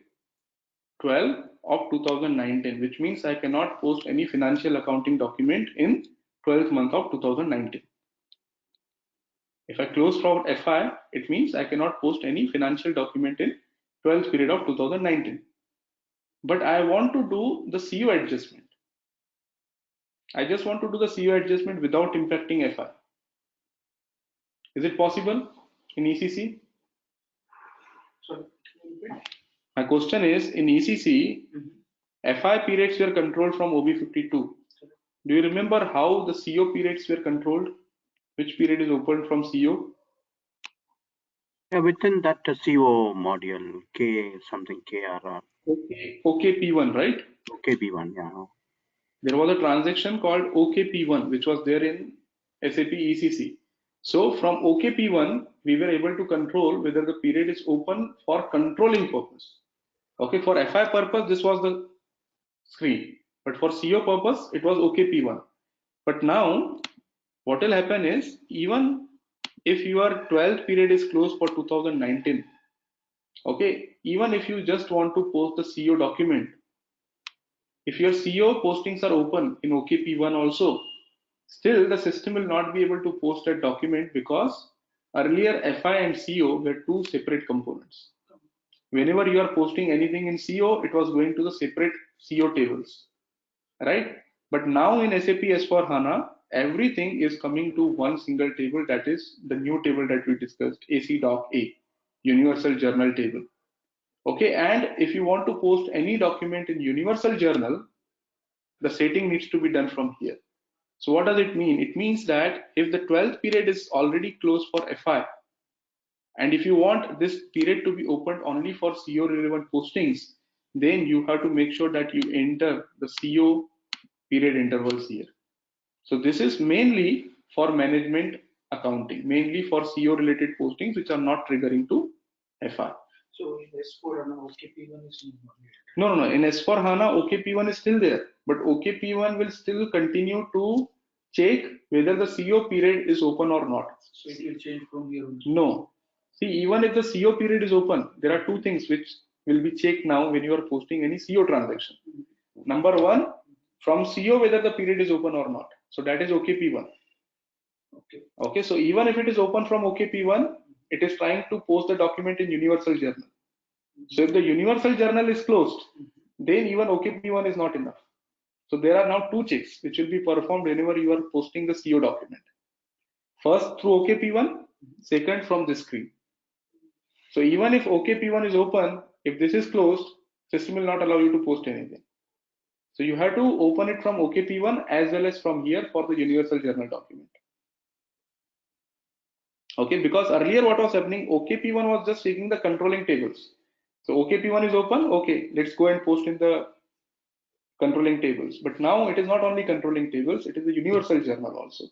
12 of 2019, which means I cannot post any financial accounting document in 12th month of 2019. If I close from FI, it means I cannot post any financial document in 12th period of 2019. But I want to do the CO adjustment. I just want to do the CO adjustment without impacting FI. Is it possible in ECC? Sorry. My question is, in ECC, FI periods were controlled from OB52. Do you remember how the CO periods were controlled? Which period is opened from CO? Yeah, within that CO module, K something KRR. OKP1, right? OKP1, yeah. There was a transaction called OKP1, which was there in SAP ECC. So from OKP1, we were able to control whether the period is open for controlling purpose. Okay, for FI purpose, this was the screen, but for CO purpose, it was OKP1. But now, what will happen is, even if your 12th period is closed for 2019, okay, even if you just want to post the CO document, if your CO postings are open in OKP1 also, still the system will not be able to post that document because earlier FI and CO were two separate components. Whenever you are posting anything in CO, it was going to the separate CO tables, right? But now in SAP S/4HANA, everything is coming to one single table, that is the new table that we discussed, AC.A, Universal Journal Table. Okay, and if you want to post any document in Universal Journal, the setting needs to be done from here. So what does it mean? It means that if the 12th period is already closed for FI, and if you want this period to be opened only for CO relevant postings, then you have to make sure that you enter the CO period intervals here. So this is mainly for management accounting, mainly for CO related postings which are not triggering to FI. So in S4HANA, OKP1 is No. In S4HANA, OKP1 is still there, but OKP1 will still continue to check whether the CO period is open or not. So it will change from here on. No. See, even if the CO period is open, there are two things which will be checked now when you are posting any CO transaction. Number one, from CO whether the period is open or not. So that is OKP1. Okay. So even if it is open from OKP1, it is trying to post the document in Universal Journal. So if the Universal Journal is closed, then even OKP1 is not enough. So there are now two checks which will be performed whenever you are posting the CO document. First through OKP1, second from this screen. So even if OKP1 is open, if this is closed, system will not allow you to post anything. So you have to open it from OKP1 as well as from here for the Universal Journal document. Okay, because earlier what was happening, OKP1 was just taking the controlling tables. So OKP1 is open, okay, let's go and post in the controlling tables. But now it is not only controlling tables, it is the Universal Journal also.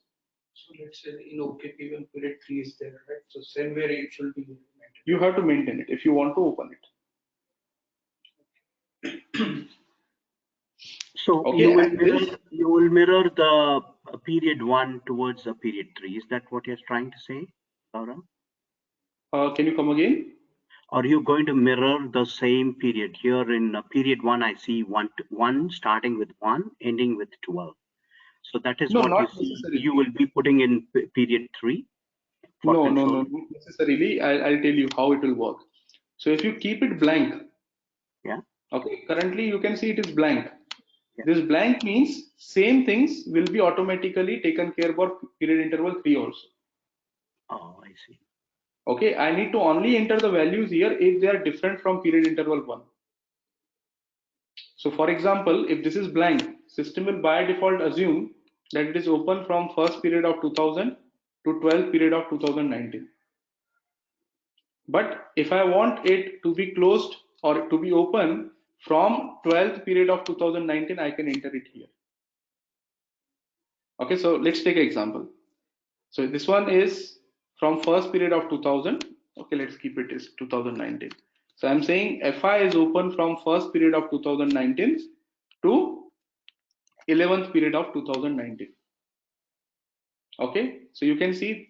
So let's say in OKP1 period 3 is there, right? So same way it should be maintained. You have to maintain it if you want to open it. So okay, you will mirror the period 1 towards the period 3. Is that what you're trying to say, Laura? Can you come again? Are you going to mirror the same period? Here in period 1, I see 1 starting with 1, ending with 12. So that is what you see. You will be putting in period 3. No, not necessarily. I'll tell you how it will work. So if you keep it blank, yeah. Okay. Currently, you can see it is blank. Yeah. This blank means same things will be automatically taken care of period interval 3 also. Oh, I see. Okay, I need to only enter the values here if they are different from period interval 1. So for example, if this is blank, system will by default assume that it is open from first period of 2000 to 12th period of 2019. But if I want it to be closed or to be open from 12th period of 2019, I can enter it here. Okay, so let's take an example. So this one is from first period of 2000. Okay, let's keep it as 2019. So I'm saying FI is open from first period of 2019 to 11th period of 2019. Okay, so you can see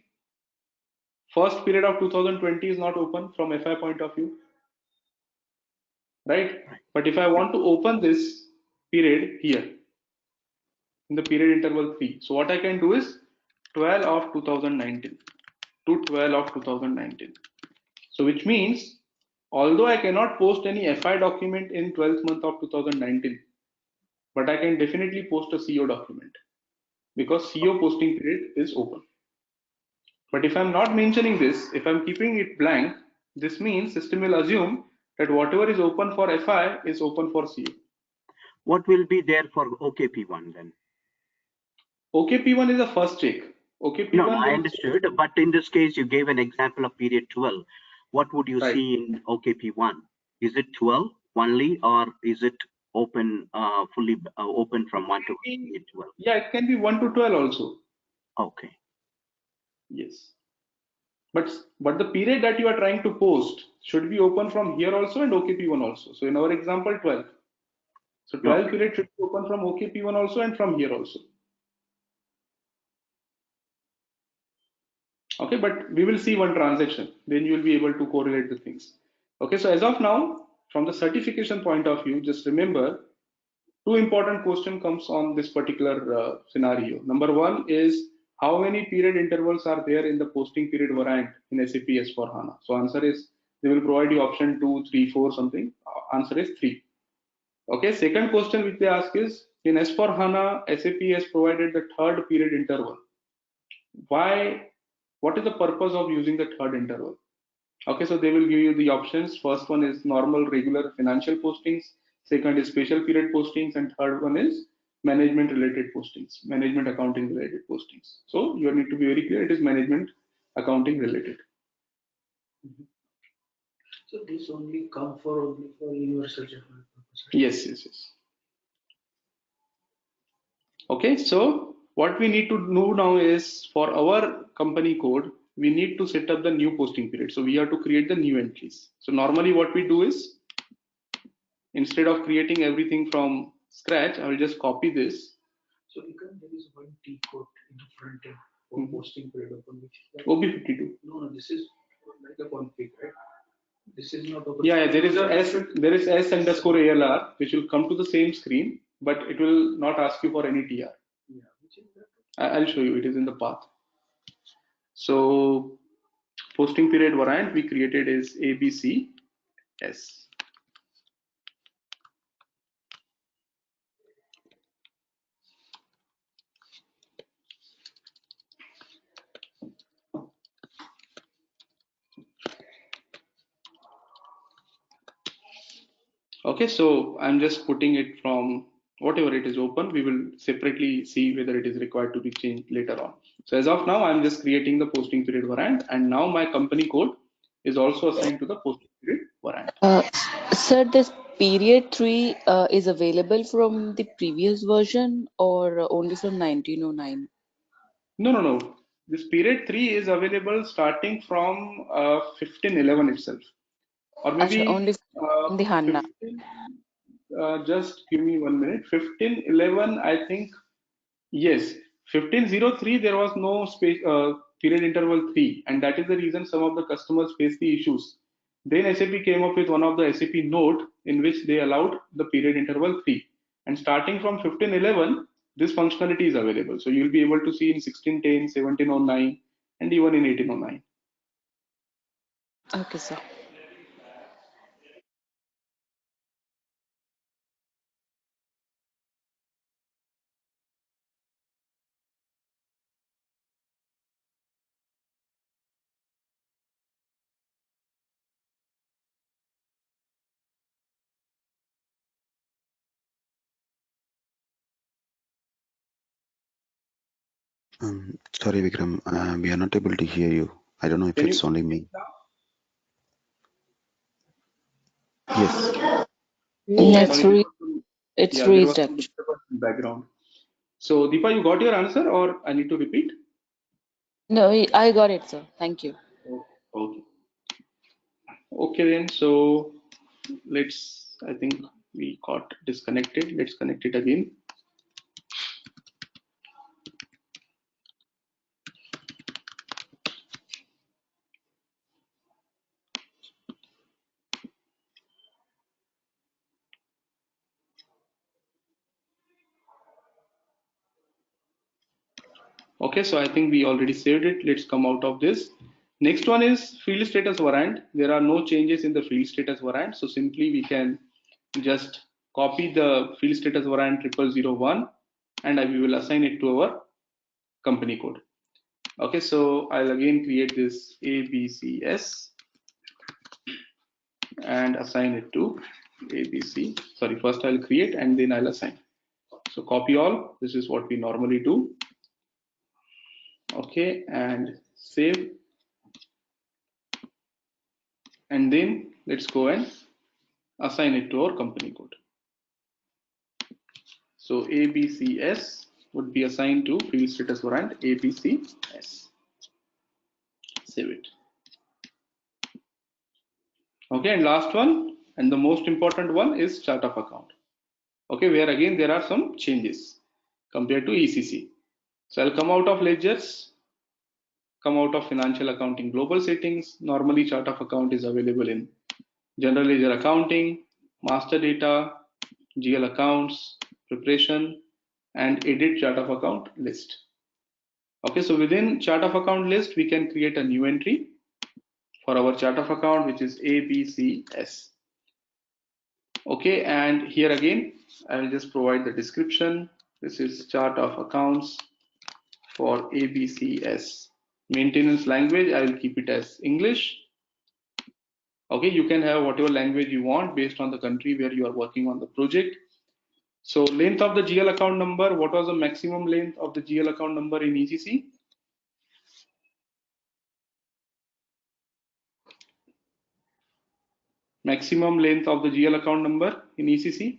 first period of 2020 is not open from FI point of view, right? But if I want to open this period here in the period interval 3, so what I can do is 12 of 2019 to 12 of 2019. So which means although I cannot post any FI document in 12th month of 2019, but I can definitely post a CO document because CO posting period is open. But if I'm not mentioning this, if I'm keeping it blank, this means system will assume that whatever is open for FI is open for CO. What will be there for OKP1 then? OKP1 is a first check. OKP1 no, I understood, but in this case, you gave an example of period 12. What would you see in OKP1? Is it 12 only, or is it open, fully open from 1 to period 12? Yeah, it can be 1 to 12 also. Okay. Yes. But the period that you are trying to post should be open from here also and OKP1 also. So in our example, 12. So 12 period should be open from OKP1 also and from here also. Okay, but we will see one transaction, then you will be able to correlate the things. Okay, so as of now, from the certification point of view, just remember two important question comes on this particular scenario. Number one is how many period intervals are there in the posting period variant in SAP S4HANA? So answer is they will provide you option 2, 3, 4 something. Answer is 3. Okay, second question which they ask is in S4HANA, SAP has provided the third period interval. Why? What is the purpose of using the third interval? Okay, so they will give you the options. First one is normal regular financial postings, second is special period postings, and third one is management related postings, management accounting related postings. So you need to be very clear, it is management accounting related. So this only come for universal general purpose. Yes, yes, yes. Okay, so what we need to do now is for our company code, we need to set up the new posting period. So we have to create the new entries. So normally what we do is instead of creating everything from scratch, I will just copy this. So because there is one T code in the front end for posting period open, which is like OB52. no, this is like a config, right? This is not open. Yeah, there is S underscore ALR, which will come to the same screen, but it will not ask you for any TR. Yeah, which is that? I'll show you. It is in the path. So posting period variant we created is ABCS. Okay, so I'm just putting it from whatever it is open. We will separately see whether it is required to be changed later on. So as of now, I'm just creating the posting period variant, and now my company code is also assigned to the posting period variant. Sir, this period 3 is available from the previous version or only from 1909? No. This period 3 is available starting from 1511 itself, or maybe only in the HANA. Just give me 1 minute. 1511, I think. Yes, 1503 there was no space period interval 3, and that is the reason some of the customers face the issues. Then SAP came up with one of the SAP note in which they allowed the period interval 3, and starting from 1511 this functionality is available. So you'll be able to see in 1610, 1709, and even in 1809. Okay, sir. Sorry, Vikram, we are not able to hear you. I don't know if Can it's you only me. Yes. It's sorry, it's there was raised some actually. disturbance in background. So Deepa, you got your answer or I need to repeat? No, I got it, sir. Thank you. Okay. Okay then, so I think we got disconnected. Let's connect it again. Okay, so I think we already saved it. Let's come out of this. Next one is field status variant. There are no changes in the field status variant. So simply we can just copy the field status variant 0001 and we will assign it to our company code. Okay, so I'll again create this ABCS and assign it to ABC. Sorry, first I'll create and then I'll assign. So copy all. This is what we normally do. Okay, and save. And then let's go and assign it to our company code. So ABCS would be assigned to field status variant ABCS. Save it. Okay, and last one and the most important one is chart of account. Okay, where again there are some changes compared to ECC. So I'll come out of ledgers, come out of financial accounting global settings. Normally chart of account is available in general ledger accounting, master data, GL accounts, preparation, and edit chart of account list. Okay, so within chart of account list, we can create a new entry for our chart of account, which is ABCS. Okay, and here again, I will just provide the description. This is chart of accounts for ABCS. Maintenance language, I will keep it as English. Okay, you can have whatever language you want based on the country where you are working on the project. So length of the GL account number, what was the maximum length of the GL account number in ECC? Maximum length of the GL account number in ECC?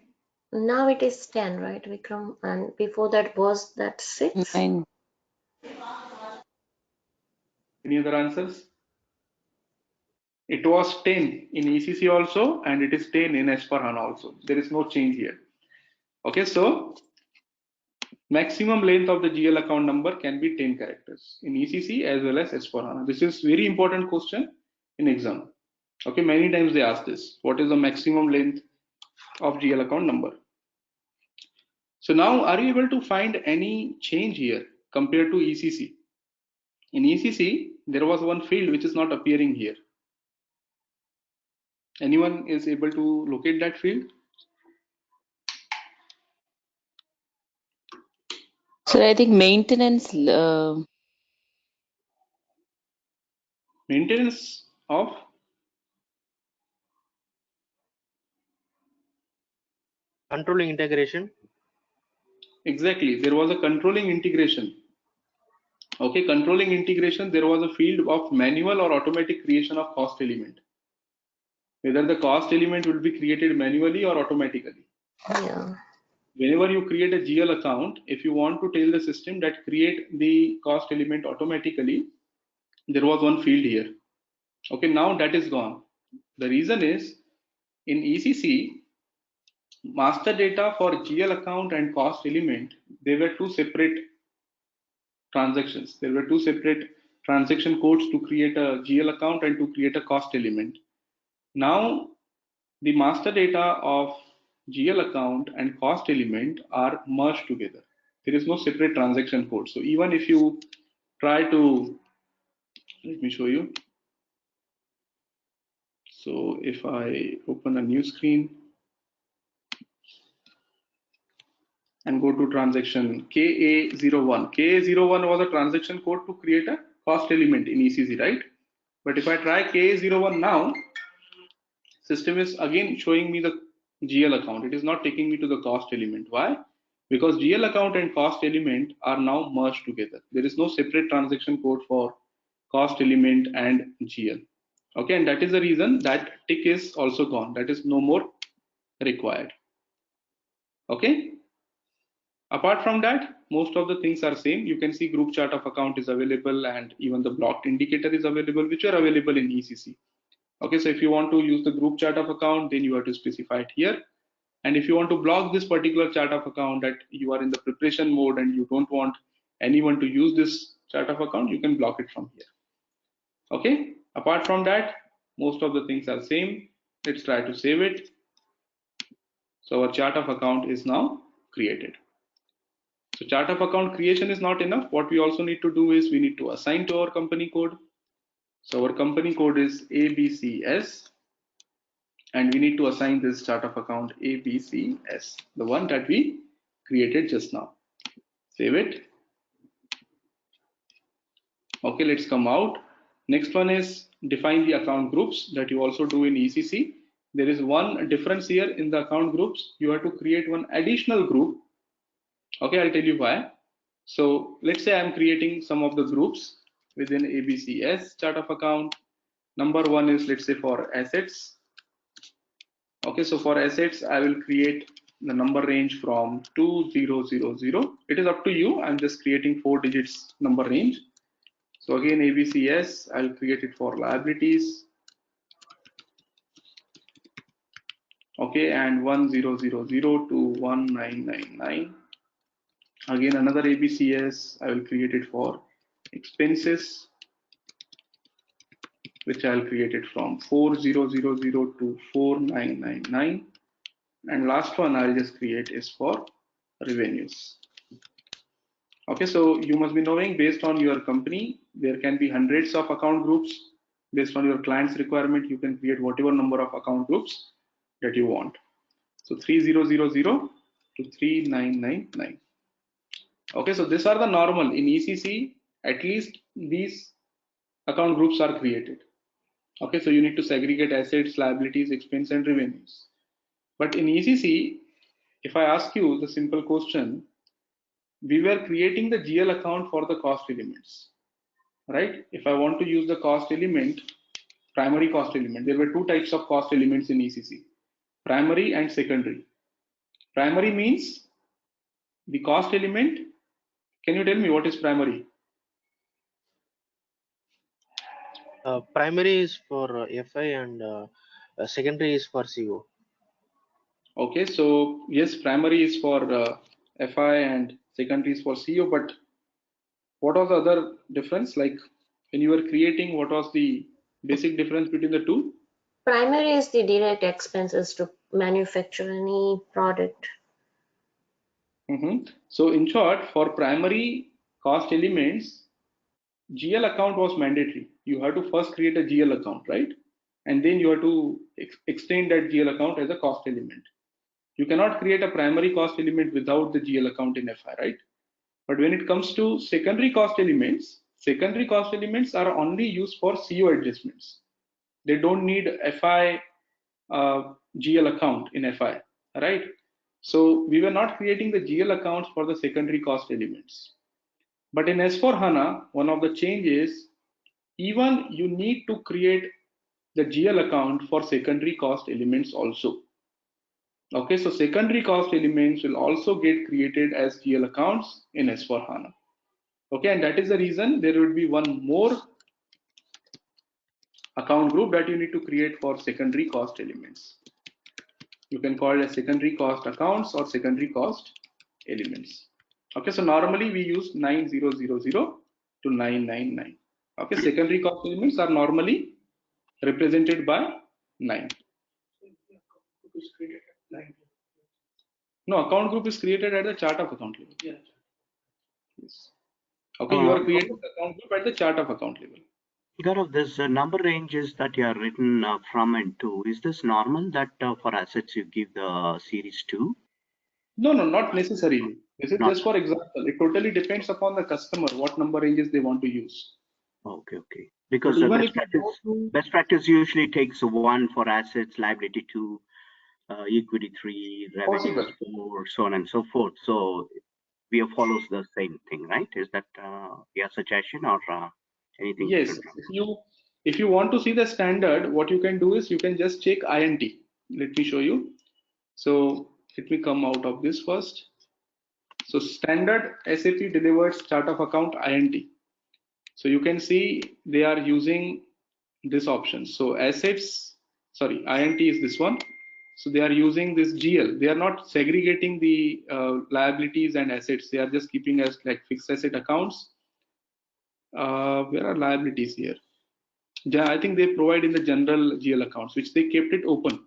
Now it is 10, right, Vikram? And before that was that 6? 9. Any other answers? It was 10 in ECC also, and it is 10 in S/4HANA also. There is no change here. Okay, so maximum length of the GL account number can be 10 characters in ECC as well as S/4HANA. This is very important question in exam. Okay, many times they ask this. What is the maximum length of GL account number? So now, are you able to find any change here compared to ECC? In ECC, there was one field which is not appearing here. Anyone is able to locate that field? So I think maintenance. Maintenance of Controlling integration. exactly. There was a controlling integration. Okay, controlling integration. There was a field of manual or automatic creation of cost element. Whether the cost element will be created manually or automatically. Yeah. Whenever you create a GL account, if you want to tell the system that create the cost element automatically, there was one field here. Okay, now that is gone. The reason is in ECC, master data for GL account and cost element, they were two separate transactions. There were two separate transaction codes to create a GL account and to create a cost element. Now, the master data of GL account and cost element are merged together. There is no separate transaction code. So even if you try to, let me show you. So if I open a new screen and go to transaction KA01. KA01 was a transaction code to create a cost element in ECC, right? But if I try KA01 now, system is again showing me the GL account. It is not taking me to the cost element. Why? because GL account and cost element are now merged together. There is no separate transaction code for cost element and GL. Okay, and that is the reason that tick is also gone. That is no more required. Okay. Apart from that, most of the things are same. You can see group chart of account is available, and even the blocked indicator is available, which are available in ECC. Okay, so if you want to use the group chart of account, then you have to specify it here. And if you want to block this particular chart of account, that you are in the preparation mode and you don't want anyone to use this chart of account, you can block it from here. Okay, apart from that, most of the things are same. Let's try to save it. So our chart of account is now created. So chart of account creation is not enough. What we also need to do is we need to assign to our company code. So our company code is ABCS, and we need to assign this chart of account ABCS, the one that we created just now. Save it. Okay, let's come out. Next one is define the account groups that you also do in ECC. There is one difference here in the account groups. You have to create one additional group. Okay, I'll tell you why. So let's say I'm creating some of the groups within ABCS chart of account. Number one is, let's say, for assets. Okay, so for assets, I will create the number range from 2000. It is up to you. I'm just creating 4 digits number range. So again, ABCS, I'll create it for liabilities. Okay, and 1000 to 1999. Again, another ABCS, I will create it for expenses, which I'll create it from 4000 to 4999. And last one I'll just create is for revenues. Okay, so you must be knowing, based on your company, there can be hundreds of account groups. Based on your client's requirement, you can create whatever number of account groups that you want. So 3000 to 3999. Okay, so these are the normal. In ECC, at least these account groups are created. Okay, so you need to segregate assets, liabilities, expense, and revenues. But in ECC, if I ask you the simple question, we were creating the GL account for the cost elements, right? If I want to use the cost element, primary cost element, there were 2 types of cost elements in ECC, primary and secondary. Primary means the cost element. Can you tell me what is primary? Primary is for FI and secondary is for CO. Okay, so yes, primary is for FI and secondary is for CO, but what was the other difference? Like when you were creating, what was the basic difference between the two? Primary is the direct expenses to manufacture any product. So in short, for primary cost elements, GL account was mandatory. You have to first create a GL account, right? And then you have to extend that GL account as a cost element. You cannot create a primary cost element without the GL account in FI, right? But when it comes to secondary cost elements are only used for CO adjustments. They don't need FI GL account in FI, right? So we were not creating the GL accounts for the secondary cost elements. But in S4HANA, one of the changes, even you need to create the GL account for secondary cost elements also. Okay, so secondary cost elements will also get created as GL accounts in S4HANA. Okay, and that is the reason there will be one more account group that you need to create for secondary cost elements. You can call it as secondary cost accounts or secondary cost elements. Okay, so normally we use 9000 to 999. Okay, secondary cost elements are normally represented by 9. No, account group is created at the chart of account level. Yeah. Yes. Okay, you are creating the account group at the chart of account level. Gaurav, this number ranges that you are written from and to, is this normal that for assets you give the series 2? No, not necessarily. This is just for example. It totally depends upon the customer, what number ranges they want to use. Okay. Because best practice usually takes 1 for assets, liability 2, equity 3, revenues 4, so on and so forth. So we follows the same thing, right? Is that your suggestion or anything Yes, different? if you want to see the standard, what you can do is you can just check INT. Let me show you. So let me come out of this first. So standard SAP delivers chart of account INT. So you can see they are using this option. So assets, sorry, INT is this one. So they are using this GL. They are not segregating the liabilities and assets. They are just keeping as like fixed asset accounts. Where are liabilities here? Yeah, I think they provide in the general GL accounts, which they kept it open.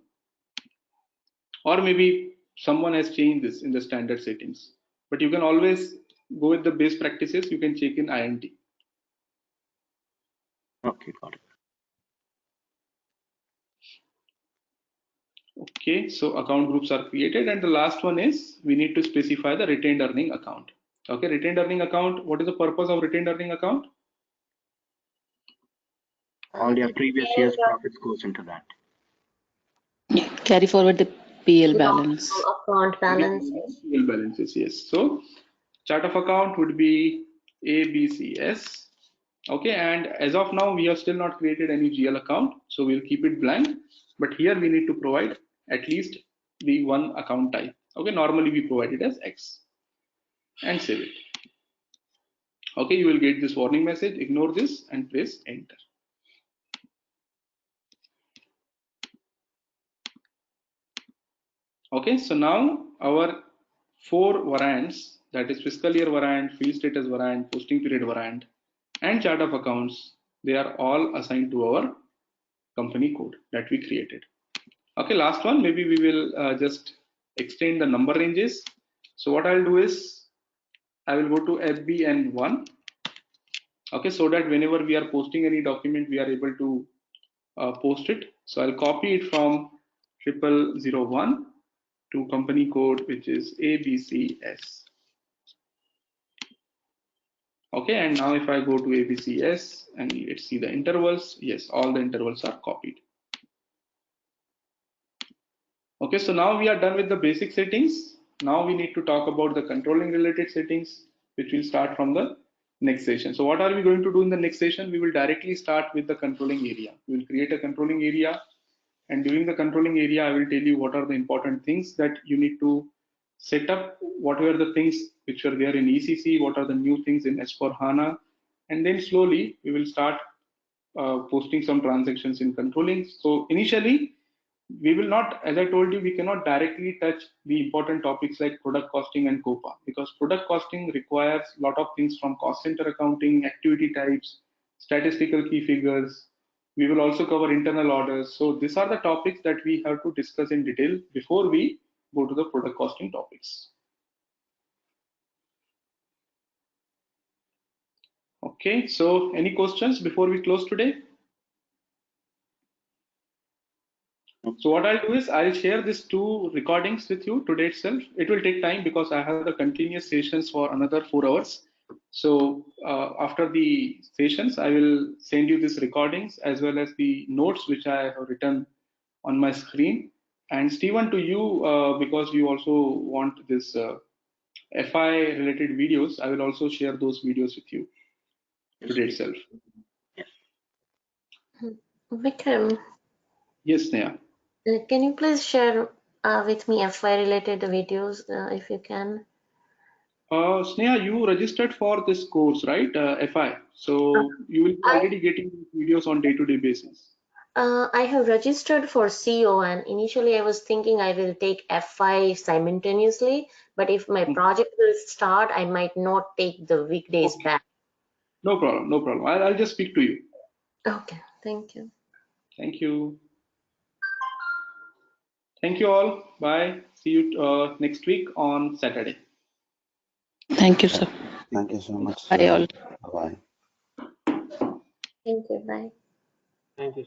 Or maybe someone has changed this in the standard settings. But you can always go with the best practices. You can check in INT. Okay, got it. Okay, so account groups are created, and the last one is we need to specify the retained earning account. Okay, retained earning account. What is the purpose of retained earning account? All your previous year's profits goes into that. Yeah, carry forward the PL balance. Account balance. PL balances, yes. So chart of account would be ABCS. Okay, and as of now we have still not created any GL account, so we'll keep it blank. But here we need to provide at least the one account type. Okay, normally we provide it as X and save it. Okay, you will get this warning message. Ignore this and press enter. Okay, so now our 4 variants, that is fiscal year variant, field status variant, posting period variant, and chart of accounts, they are all assigned to our company code that we created. Okay, last one, maybe we will just extend the number ranges. So what I'll do is I will go to FBN1. Okay, so that whenever we are posting any document, we are able to post it. So I'll copy it from 0001 to company code, which is ABCS. Okay, and now if I go to ABCS and let's see the intervals, yes, all the intervals are copied. Okay, so now we are done with the basic settings. Now we need to talk about the controlling related settings, which will start from the next session. So what are we going to do in the next session? We will directly start with the controlling area. We will create a controlling area, and during the controlling area, I will tell you what are the important things that you need to set up, what were the things which were there in ECC, what are the new things in S4HANA, and then slowly we will start posting some transactions in controlling. So initially, we will not, as I told you, we cannot directly touch the important topics like product costing and COPA, because product costing requires a lot of things from cost center accounting, activity types, statistical key figures. We will also cover internal orders. So these are the topics that we have to discuss in detail before we go to the product costing topics. Okay, so any questions before we close today? So what I'll do is I'll share these 2 recordings with you today itself. It will take time because I have the continuous sessions for another 4 hours. So after the sessions, I will send you these recordings as well as the notes which I have written on my screen. And Stephen, to you, because you also want this FI related videos, I will also share those videos with you today itself. Vikram. Yes, Sneha. Can you please share with me FI related videos if you can? Sneha, you registered for this course, right? FI. So you will be already getting videos on day-to-day basis. I have registered for CO, and initially I was thinking I will take FI simultaneously, but if my project will start, I might not take the weekdays back. No problem, no problem. I'll just speak to you. Okay, thank you. Thank you. Thank you all. Bye. See you next week on Saturday. Thank you, sir. Thank you so much. Bye all. Bye. Thank you. Bye. Thank you.